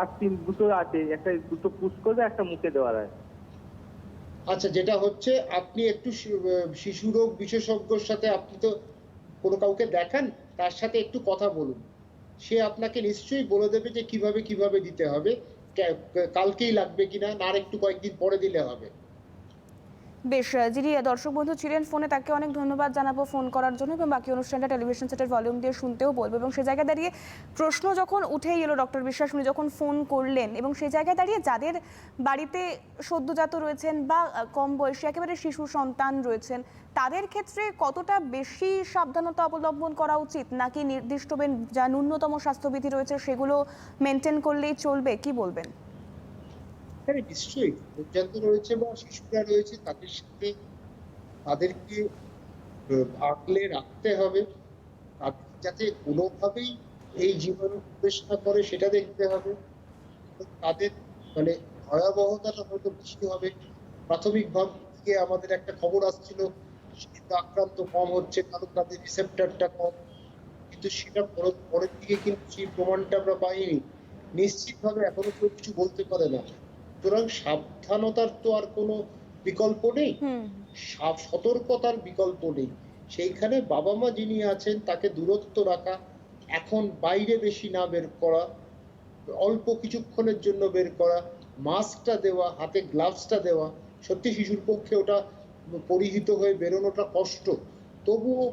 আর্টিন দুটো আছে, একটা দুটো পুশ করবে, একটা মুখে দেওয়ার আছে। আচ্ছা, যেটা হচ্ছে আপনি একটু শিশু রোগ বিশেষজ্ঞর সাথে, আপনি তো কোনো কাউকে দেখান, তার সাথে একটু কথা বলুন। সে আপনাকে নিশ্চয়ই বলে দেবে যে কিভাবে কিভাবে দিতে হবে, কালকেই লাগবে কিনা, না আর একটু কয়েকদিন পরে দিলে হবে। বেশ, যিনি দর্শক বন্ধু ছিলেন ফোনে, তাকে অনেক ধন্যবাদ জানাবো ফোন করার জন্য, এবং বাকি অনুষ্ঠানটা টেলিভিশন সেটের ভলিউম দিয়ে শুনতেও বলবো। এবং সেই জায়গায় দাঁড়িয়ে প্রশ্ন যখন উঠেই এলো, ডক্টর বিশ্বাস উনি যখন ফোন করলেন, এবং সেই জায়গায় দাঁড়িয়ে যাদের বাড়িতে সদ্যজাত রয়েছেন বা কম বয়সী একেবারে শিশু সন্তান রয়েছেন, তাদের ক্ষেত্রে কতটা বেশি সাবধানতা অবলম্বন করা উচিত, নাকি নির্দিষ্ট যা ন্যূনতম স্বাস্থ্যবিধি রয়েছে সেগুলো মেনটেন করলেই চলবে, কি বলবেন? হ্যাঁ, নিশ্চয়ই নবজাত রয়েছে বা শিশুরা রয়েছে, তাদের সাথে তাদেরকে আগলে রাখতে হবে। তাদের যাতে কোনোভাবেই এই জীবাণু প্রবেশ না করে সেটা দেখতে হবে। তাদের মানে ভয়াবহতাটা হয়তো বেশি হবে। প্রাথমিক ভাবে আমাদের একটা খবর আসছিল আক্রান্ত কম হচ্ছে, কারণ তাদের রিসেপ্টরটা কম, কিন্তু সেটা পরের দিকে কিন্তু সেই প্রমাণটা আমরা পাইনি। নিশ্চিতভাবে এখনো কেউ কিছু বলতে পারে না। সুতরাং সাবধানতার তো আর কোনো বিকল্প নেই, সতর্কতার বিকল্প নেই। সেইখানে বাবা মা যিনি আছেন তাকে দূরত্ব রাখা, এখন বাইরে বেশি না বের করা, অল্প কিছুক্ষণের জন্য বের করা, মাস্কটা দেওয়া, হাতে গ্লাভসটা দেওয়া। সত্যি শিশুর পক্ষে ওটা পরিহিত হয়ে বেরোনোটা কষ্ট, তবুও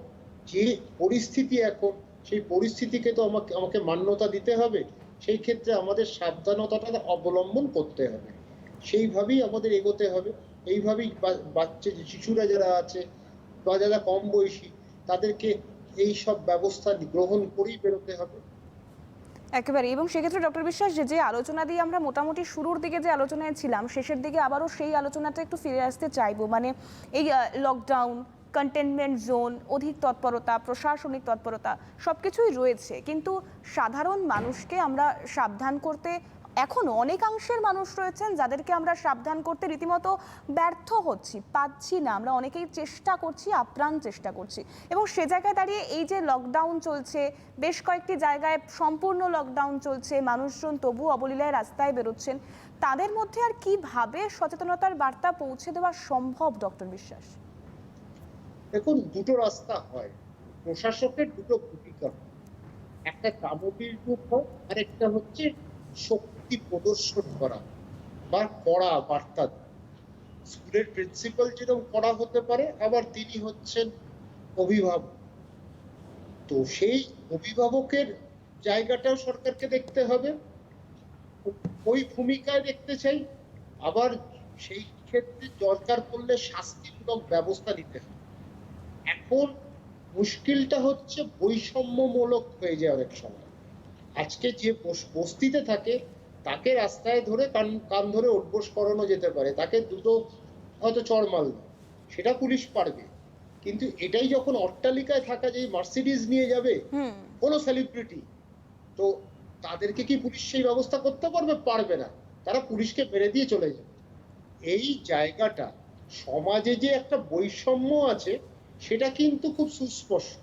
যে পরিস্থিতি এখন, সেই পরিস্থিতিকে তো আমাকে মান্যতা দিতে হবে। সেই ক্ষেত্রে আমাদের সাবধানতাটা অবলম্বন করতে হবে, সেইভাবেই আমাদের এগোতে হবে। এইভাবেই বাচ্চা শিশুরা যারা আছে বা যারা কম বয়সী, তাদেরকে এই সব ব্যবস্থা গ্রহণ করেই বেরোতে হবে। একেবারে। এবং সেক্ষেত্রে ডক্টর বিশ্বাস, যে আলোচনা দিয়ে আমরা মোটামুটি শুরুর দিকে যে আলোচনায় ছিলাম, শেষের দিকে আবারও সেই আলোচনাটা একটু ফিরে আসতে চাইবো। মানে এই লকডাউন, কন্টেনমেন্ট জোন, অধিক তৎপরতা, প্রশাসনিক তৎপরতা সবকিছুই রয়েছে, কিন্তু সাধারণ মানুষকে আমরা সাবধান করতে এখনো অনেকাংশের মানুষ রয়েছেন যাদেরকে আমরা সাবধান করতে রীতিমতো ব্যর্থ হচ্ছি, পাচ্ছি না। আমরা অনেকেই চেষ্টা করছি, আপ্রাণ চেষ্টা করছি, এবং সে জায়গায় দাঁড়িয়ে এই যে লকডাউন চলছে, বেশ কয়েকটি জায়গায় সম্পূর্ণ লকডাউন চলছে, মানুষজন তবু অবলীলায় রাস্তায় বেরোচ্ছেন, তাদের মধ্যে আর কিভাবে সচেতনতার বার্তা পৌঁছে দেওয়া সম্ভব, ডক্টর বিশ্বাস? দেখুন, দুটো রাস্তা হয়, প্রশাসকের দুটো ভূমিকা, একটা কামবির রূপ হয়, আর একটা হচ্ছে শক্তি প্রদর্শন করা বা কড়া বার্তা। স্কুলের প্রিন্সিপাল যেরকম কড়া হতে পারে, আবার তিনি হচ্ছেন অভিভাবক। তো সেই অভিভাবকের জায়গাটাও সরকারকে দেখতে হবে, ওই ভূমিকায় দেখতে চাই। আবার সেই ক্ষেত্রে দরকার পড়লে শাস্তিমূলক ব্যবস্থা নিতে হবে। এখন মুশকিলটা হচ্ছে বৈষম্যমূলক হয়ে যায় অনেক সময়। আজকে যে বস্তিতে থাকে তাকে রাস্তায় ধরে কান ধরে উঠবোস করানো যেতে পারে, তাকে দুটো হয়তো চড় মারল, সেটা পুলিশ পারবে। কিন্তু এটাই যখন অট্টালিকায় থাকা যে মার্সিডিজ নিয়ে যাবে কোনো সেলিব্রিটি, তো তাদেরকে কি পুলিশ সেই ব্যবস্থা করতে পারবে? পারবে না, তারা পুলিশকে মেরে দিয়ে চলে যাবে। এই জায়গাটা সমাজে যে একটা বৈষম্য আছে সেটা কিন্তু খুব সুস্পষ্ট।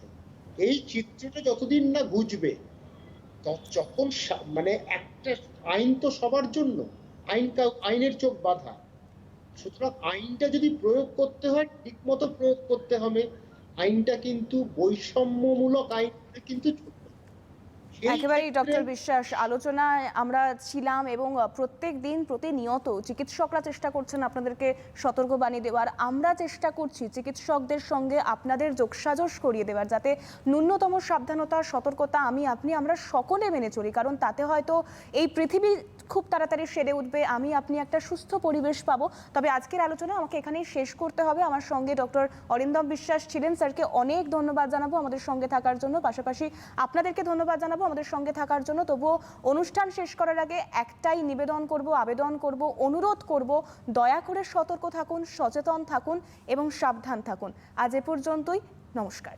এই চিত্রটা যতদিন না বুঝবে, যখন মানে একটা আইন তো সবার জন্য, আইনের চোখ বাঁধা, সুতরাং আইনটা যদি প্রয়োগ করতে হয় ঠিক মতো প্রয়োগ করতে হবে। আইনটা কিন্তু বৈষম্যমূলক আইন কিন্তু একেবারেই ডক্টর বিশ্বাস, আলোচনায় আমরা ছিলাম এবং প্রত্যেক দিন প্রতিনিয়ত চিকিৎসকরা চেষ্টা করছেন আপনাদেরকে সতর্কবাণী দেওয়ার, আমরা চেষ্টা করছি চিকিৎসকদের সঙ্গে আপনাদের যোগসাজশ করিয়ে দেওয়ার, যাতে ন্যূনতম সাবধানতা সতর্কতা আমরা সকলে মেনে চলি। কারণ তাতে হয়তো এই পৃথিবী খুব তাড়াতাড়ি সেরে উঠবে, আপনি একটা সুস্থ পরিবেশ পাবো। তবে আজকের আলোচনা আমাকে এখানেই শেষ করতে হবে। আমার সঙ্গে ডক্টর অরিন্দম বিশ্বাস ছিলেন, স্যারকে অনেক ধন্যবাদ জানাবো আমাদের সঙ্গে থাকার জন্য, পাশাপাশি আপনাদেরকে ধন্যবাদ জানাবো আমাদের সঙ্গে থাকার জন্য। তবুও অনুষ্ঠান শেষ করার আগে একটাই নিবেদন করব, আবেদন করব, অনুরোধ করব, দয়া করে সতর্ক থাকুন, সচেতন থাকুন এবং সাবধান থাকুন। আজ এ পর্যন্তই, নমস্কার।